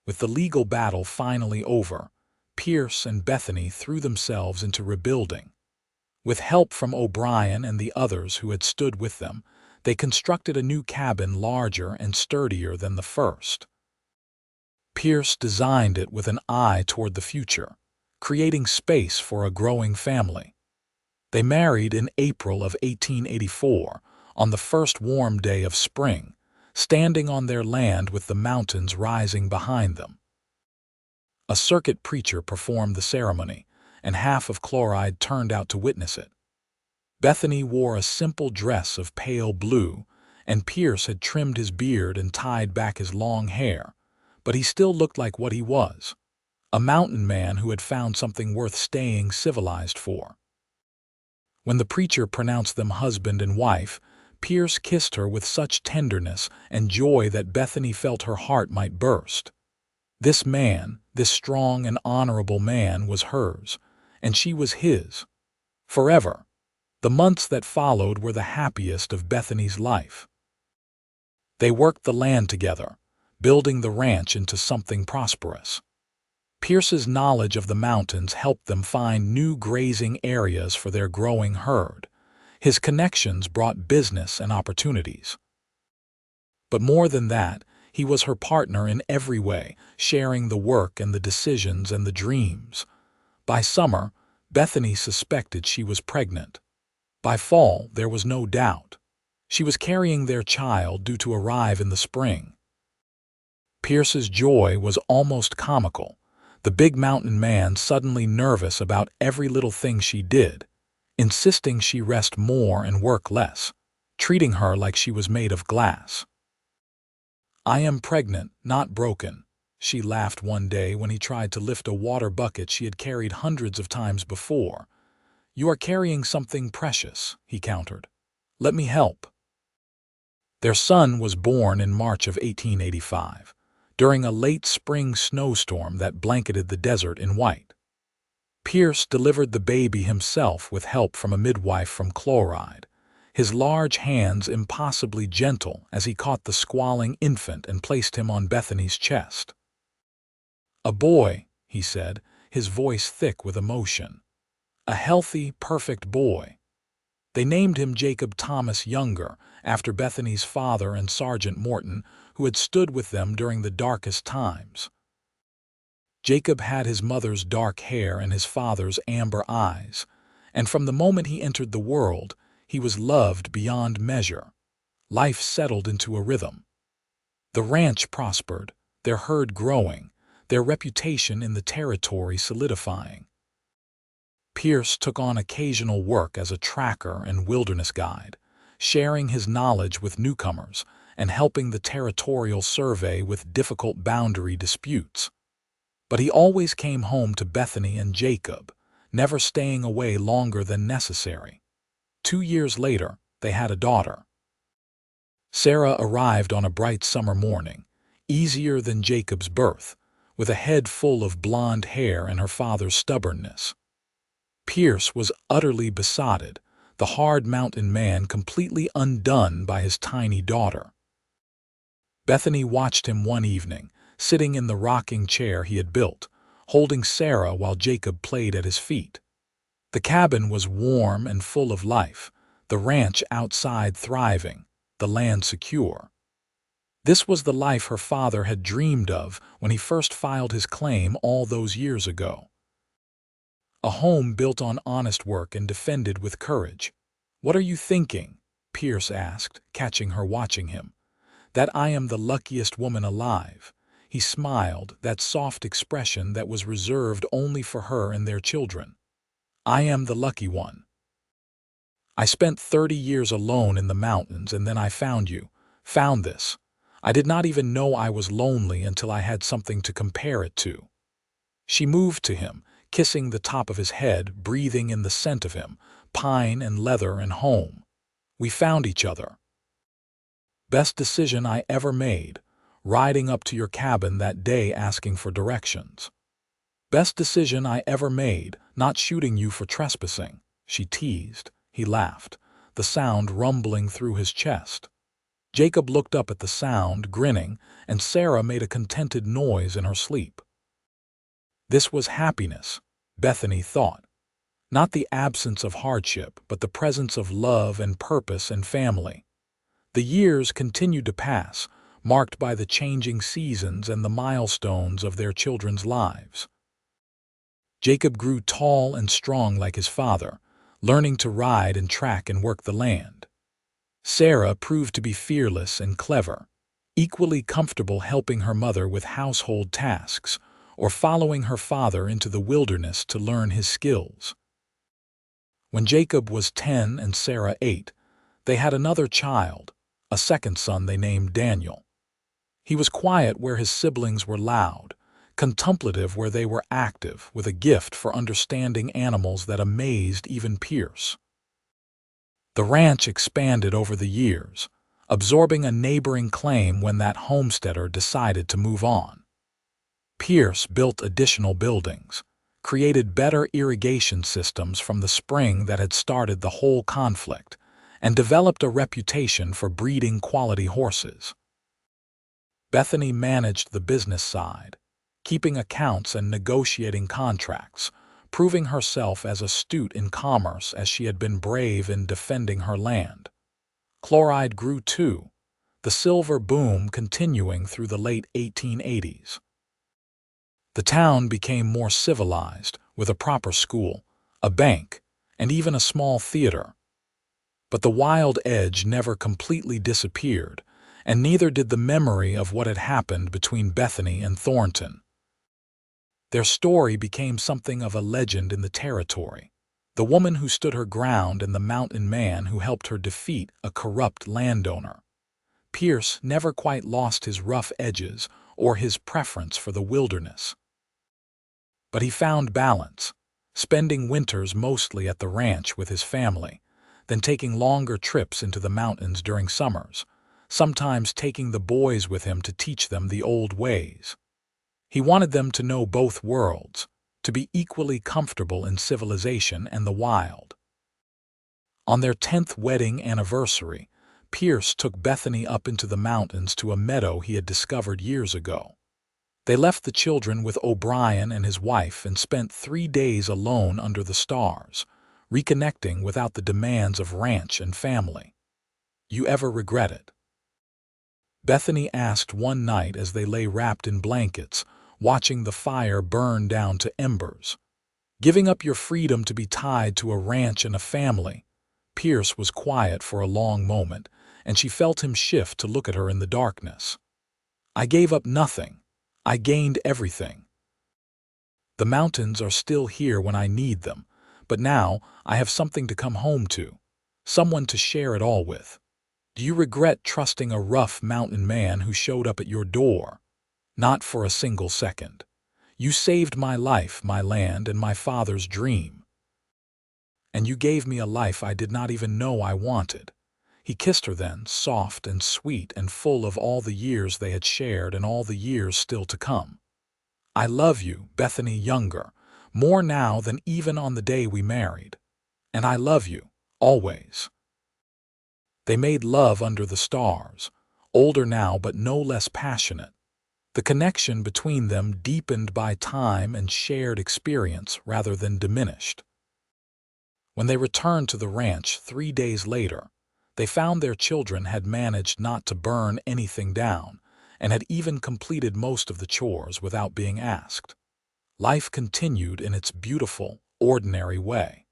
S1: With the legal battle finally over, Pierce and Bethany threw themselves into rebuilding. With help from O'Brien and the others who had stood with them, they constructed a new cabin larger and sturdier than the first. Pierce designed it with an eye toward the future, creating space for a growing family. They married in April of 1884, on the first warm day of spring, standing on their land with the mountains rising behind them. A circuit preacher performed the ceremony, and half of Chloride turned out to witness it. Bethany wore a simple dress of pale blue, and Pierce had trimmed his beard and tied back his long hair, but he still looked like what he was, a mountain man who had found something worth staying civilized for. When the preacher pronounced them husband and wife, Pierce kissed her with such tenderness and joy that Bethany felt her heart might burst. This man, this strong and honorable man, was hers, and she was his, forever. The months that followed were the happiest of Bethany's life. They worked the land together, building the ranch into something prosperous. Pierce's knowledge of the mountains helped them find new grazing areas for their growing herd. His connections brought business and opportunities. But more than that, he was her partner in every way, sharing the work and the decisions and the dreams. By summer, Bethany suspected she was pregnant. By fall, there was no doubt. She was carrying their child due to arrive in the spring. Pierce's joy was almost comical, the big mountain man suddenly nervous about every little thing she did, insisting she rest more and work less, treating her like she was made of glass. "I am pregnant, not broken," she laughed one day when he tried to lift a water bucket she had carried hundreds of times before. "You are carrying something precious," he countered. "Let me help." Their son was born in March of 1885, during a late spring snowstorm that blanketed the desert in white. Pierce delivered the baby himself with help from a midwife from Chloride, his large hands impossibly gentle as he caught the squalling infant and placed him on Bethany's chest. "A boy," he said, his voice thick with emotion. "A healthy, perfect boy." They named him Jacob Thomas Younger, after Bethany's father and Sergeant Morton, who had stood with them during the darkest times. Jacob had his mother's dark hair and his father's amber eyes, and from the moment he entered the world, he was loved beyond measure. Life settled into a rhythm. The ranch prospered, their herd growing, their reputation in the territory solidifying. Pierce took on occasional work as a tracker and wilderness guide, sharing his knowledge with newcomers and helping the territorial survey with difficult boundary disputes. But he always came home to Bethany and Jacob, never staying away longer than necessary. 2 years later, they had a daughter. Sarah arrived on a bright summer morning, easier than Jacob's birth, with a head full of blonde hair and her father's stubbornness. Pierce was utterly besotted, the hard mountain man completely undone by his tiny daughter. Bethany watched him one evening, sitting in the rocking chair he had built, holding Sarah while Jacob played at his feet. The cabin was warm and full of life, the ranch outside thriving, the land secure. This was the life her father had dreamed of when he first filed his claim all those years ago. A home built on honest work and defended with courage. "What are you thinking?" Pierce asked, catching her watching him. "That I am the luckiest woman alive." He smiled, that soft expression that was reserved only for her and their children. "I am the lucky one. I spent 30 years alone in the mountains, and then I found you, found this. I did not even know I was lonely until I had something to compare it to." She moved to him, kissing the top of his head, breathing in the scent of him, pine and leather and home. "We found each other. Best decision I ever made, riding up to your cabin that day asking for directions. Best decision I ever made, not shooting you for trespassing," she teased. He laughed, the sound rumbling through his chest. Jacob looked up at the sound, grinning, and Sarah made a contented noise in her sleep. This was happiness, Bethany thought. Not the absence of hardship, but the presence of love and purpose and family. The years continued to pass, marked by the changing seasons and the milestones of their children's lives. Jacob grew tall and strong like his father, learning to ride and track and work the land. Sarah proved to be fearless and clever, equally comfortable helping her mother with household tasks or following her father into the wilderness to learn his skills. When Jacob was 10 and Sarah 8, they had another child, a second son they named Daniel. He was quiet where his siblings were loud, contemplative where they were active, with a gift for understanding animals that amazed even Pierce. The ranch expanded over the years, absorbing a neighboring claim when that homesteader decided to move on. Pierce built additional buildings, created better irrigation systems from the spring that had started the whole conflict, and developed a reputation for breeding quality horses. Bethany managed the business side, keeping accounts and negotiating contracts, proving herself as astute in commerce as she had been brave in defending her land. Chloride grew too, the silver boom continuing through the late 1880s. The town became more civilized, with a proper school, a bank, and even a small theater. But the wild edge never completely disappeared, and neither did the memory of what had happened between Bethany and Thornton. Their story became something of a legend in the territory, the woman who stood her ground and the mountain man who helped her defeat a corrupt landowner. Pierce never quite lost his rough edges or his preference for the wilderness. But he found balance, spending winters mostly at the ranch with his family, then taking longer trips into the mountains during summers, sometimes taking the boys with him to teach them the old ways. He wanted them to know both worlds, to be equally comfortable in civilization and the wild. On their 10th wedding anniversary, Pierce took Bethany up into the mountains to a meadow he had discovered years ago. They left the children with O'Brien and his wife and spent 3 days alone under the stars, reconnecting without the demands of ranch and family. "You ever regret it?" Bethany asked one night as they lay wrapped in blankets, watching the fire burn down to embers. "Giving up your freedom to be tied to a ranch and a family." Pierce was quiet for a long moment, and she felt him shift to look at her in the darkness. "I gave up nothing. I gained everything. The mountains are still here when I need them, but now I have something to come home to, someone to share it all with. Do you regret trusting a rough mountain man who showed up at your door?" "Not for a single second. You saved my life, my land, and my father's dream. And you gave me a life I did not even know I wanted." He kissed her then, soft and sweet and full of all the years they had shared and all the years still to come. "I love you, Bethany Younger, more now than even on the day we married. And I love you, always." They made love under the stars, older now but no less passionate. The connection between them deepened by time and shared experience rather than diminished. When they returned to the ranch 3 days later, they found their children had managed not to burn anything down and had even completed most of the chores without being asked. Life continued in its beautiful, ordinary way.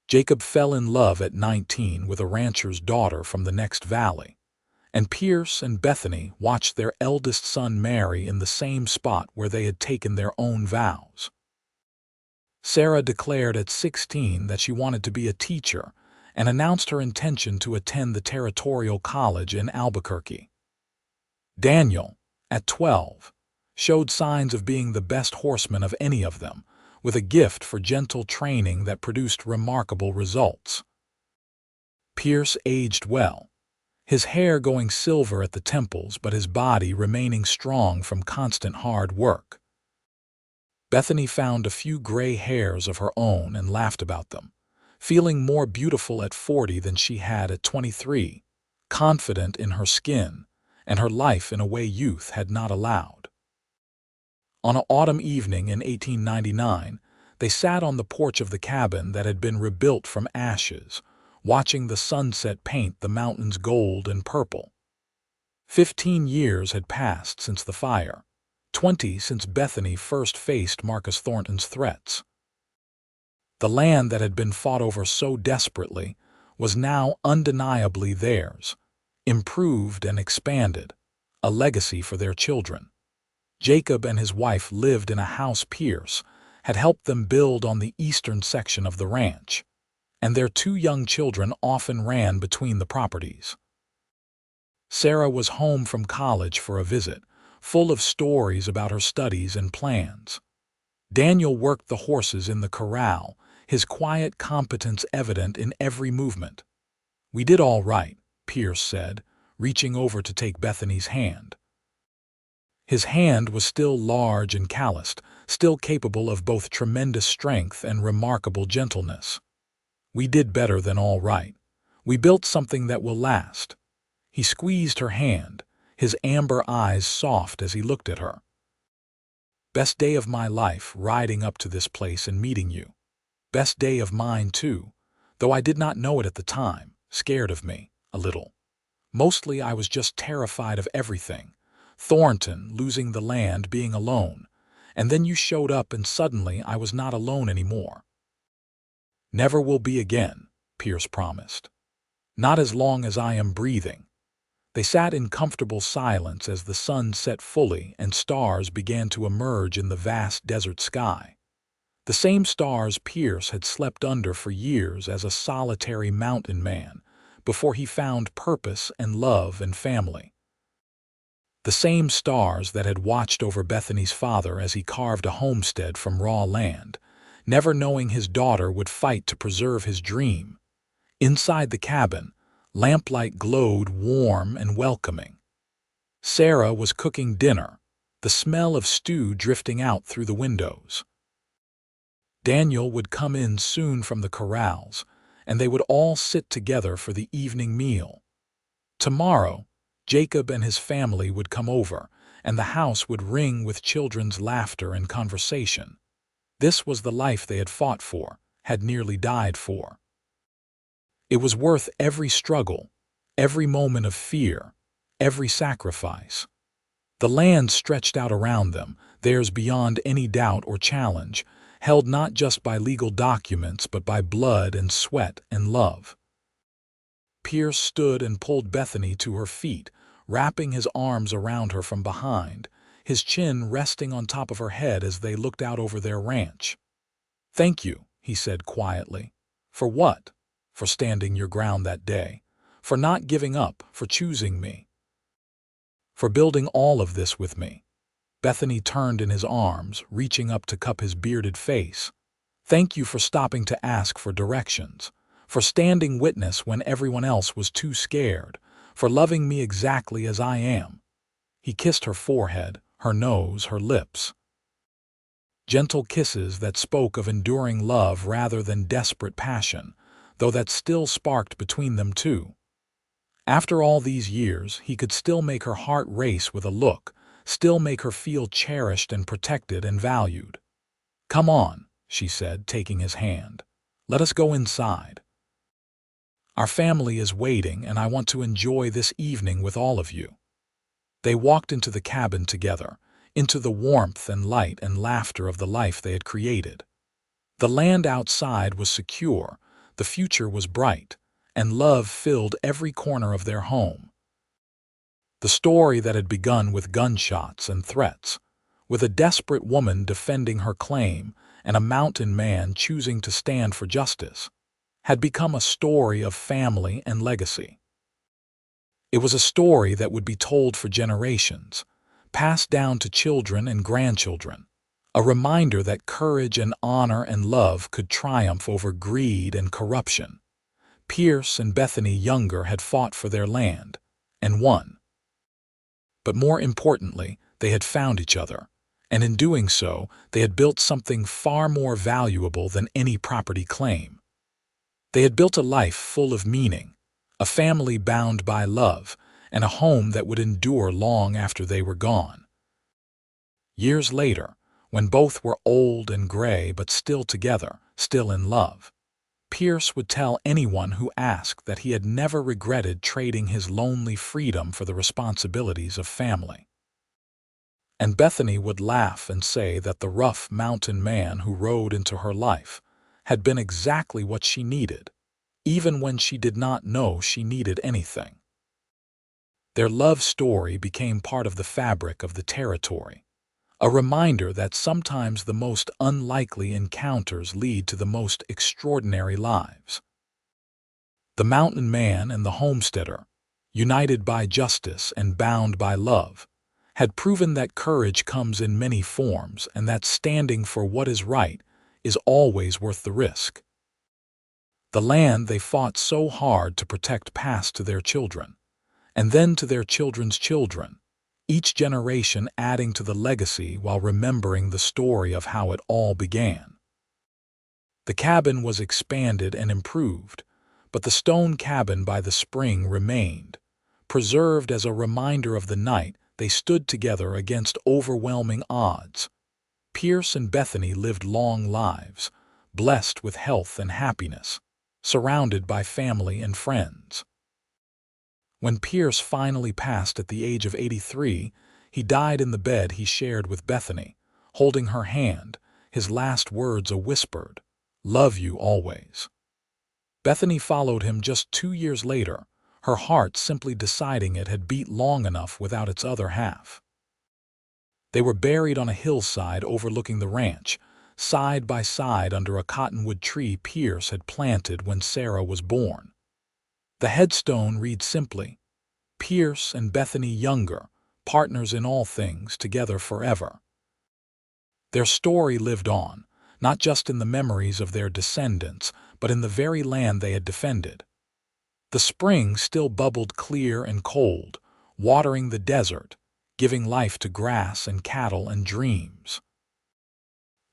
S1: Jacob fell in love at 19 with a rancher's daughter from the next valley, and Pierce and Bethany watched their eldest son marry in the same spot where they had taken their own vows. Sarah declared at 16 that she wanted to be a teacher and announced her intention to attend the Territorial College in Albuquerque. Daniel, at 12, showed signs of being the best horseman of any of them, with a gift for gentle training that produced remarkable results. Pierce aged well, his hair going silver at the temples but his body remaining strong from constant hard work. Bethany found a few gray hairs of her own and laughed about them, feeling more beautiful at 40 than she had at 23, confident in her skin and her life in a way youth had not allowed. On an autumn evening in 1899, they sat on the porch of the cabin that had been rebuilt from ashes, watching the sunset paint the mountains gold and purple. 15 years had passed since the fire, 20 since Bethany first faced Marcus Thornton's threats. The land that had been fought over so desperately was now undeniably theirs, improved and expanded, a legacy for their children. Jacob and his wife lived in a house Pierce had helped them build on the eastern section of the ranch, and their 2 young children often ran between the properties. Sarah was home from college for a visit, full of stories about her studies and plans. Daniel worked the horses in the corral, his quiet competence evident in every movement. "We did all right," Pierce said, reaching over to take Bethany's hand. His hand was still large and calloused, still capable of both tremendous strength and remarkable gentleness. "We did better than all right. We built something that will last." He squeezed her hand, his amber eyes soft as he looked at her. "Best day of my life, riding up to this place and meeting you. Best day of mine, too, though I did not know it at the time, scared of me, a little. Mostly I was just terrified of everything. Thornton, losing the land, being alone. And then you showed up and suddenly I was not alone anymore." "Never will be again," Pierce promised. "Not as long as I am breathing." They sat in comfortable silence as the sun set fully and stars began to emerge in the vast desert sky. The same stars Pierce had slept under for years as a solitary mountain man, before he found purpose and love and family. The same stars that had watched over Bethany's father as he carved a homestead from raw land, never knowing his daughter would fight to preserve his dream. Inside the cabin, lamplight glowed warm and welcoming. Sarah was cooking dinner, the smell of stew drifting out through the windows. Daniel would come in soon from the corrals, and they would all sit together for the evening meal. Tomorrow, Jacob and his family would come over, and the house would ring with children's laughter and conversation. This was the life they had fought for, had nearly died for. It was worth every struggle, every moment of fear, every sacrifice. The land stretched out around them, theirs beyond any doubt or challenge, held not just by legal documents but by blood and sweat and love. Pierce stood and pulled Bethany to her feet, wrapping his arms around her from behind, his chin resting on top of her head as they looked out over their ranch. "Thank you," he said quietly. "For what? For standing your ground that day, for not giving up, for choosing me, for building all of this with me." Bethany turned in his arms, reaching up to cup his bearded face. "Thank you for stopping to ask for directions, for standing witness when everyone else was too scared, for loving me exactly as I am." He kissed her forehead, her nose, her lips. Gentle kisses that spoke of enduring love rather than desperate passion, though that still sparked between them too. After all these years, he could still make her heart race with a look, still make her feel cherished and protected and valued. "Come on," she said, taking his hand. "Let us go inside. Our family is waiting, and I want to enjoy this evening with all of you." They walked into the cabin together, into the warmth and light and laughter of the life they had created. The land outside was secure, the future was bright, and love filled every corner of their home. The story that had begun with gunshots and threats, with a desperate woman defending her claim and a mountain man choosing to stand for justice, had become a story of family and legacy. It was a story that would be told for generations, passed down to children and grandchildren, a reminder that courage and honor and love could triumph over greed and corruption. Pierce and Bethany Younger had fought for their land, and won. But more importantly, they had found each other, and in doing so, they had built something far more valuable than any property claim. They had built a life full of meaning, a family bound by love, and a home that would endure long after they were gone. Years later, when both were old and gray but still together, still in love, Pierce would tell anyone who asked that he had never regretted trading his lonely freedom for the responsibilities of family. And Bethany would laugh and say that the rough mountain man who rode into her life had been exactly what she needed, even when she did not know she needed anything. Their love story became part of the fabric of the territory, a reminder that sometimes the most unlikely encounters lead to the most extraordinary lives. The mountain man and the homesteader, united by justice and bound by love, had proven that courage comes in many forms and that standing for what is right is always worth the risk. The land they fought so hard to protect passed to their children, and then to their children's children, each generation adding to the legacy while remembering the story of how it all began. The cabin was expanded and improved, but the stone cabin by the spring remained, preserved as a reminder of the night they stood together against overwhelming odds. Pierce and Bethany lived long lives, blessed with health and happiness, surrounded by family and friends. When Pierce finally passed at the age of 83, he died in the bed he shared with Bethany, holding her hand, his last words a whispered, "Love you always." Bethany followed him just 2 years later, her heart simply deciding it had beat long enough without its other half. They were buried on a hillside overlooking the ranch, side by side under a cottonwood tree Pierce had planted when Sarah was born. The headstone reads simply, "Pierce and Bethany Younger, partners in all things, together forever." Their story lived on, not just in the memories of their descendants, but in the very land they had defended. The spring still bubbled clear and cold, watering the desert, giving life to grass and cattle and dreams.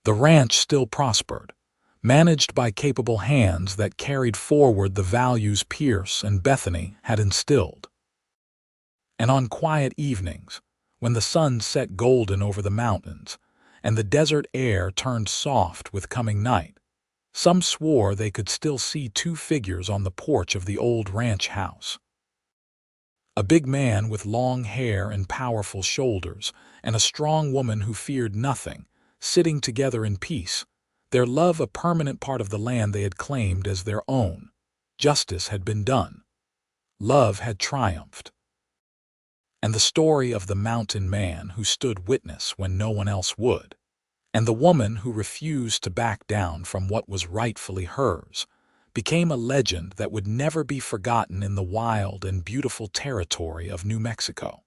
S1: The ranch still prospered, managed by capable hands that carried forward the values Pierce and Bethany had instilled. And on quiet evenings, when the sun set golden over the mountains and the desert air turned soft with coming night, some swore they could still see two figures on the porch of the old ranch house. A big man with long hair and powerful shoulders, and a strong woman who feared nothing, sitting together in peace, their love a permanent part of the land they had claimed as their own. Justice had been done. Love had triumphed. And the story of the mountain man who stood witness when no one else would, and the woman who refused to back down from what was rightfully hers, became a legend that would never be forgotten in the wild and beautiful territory of New Mexico.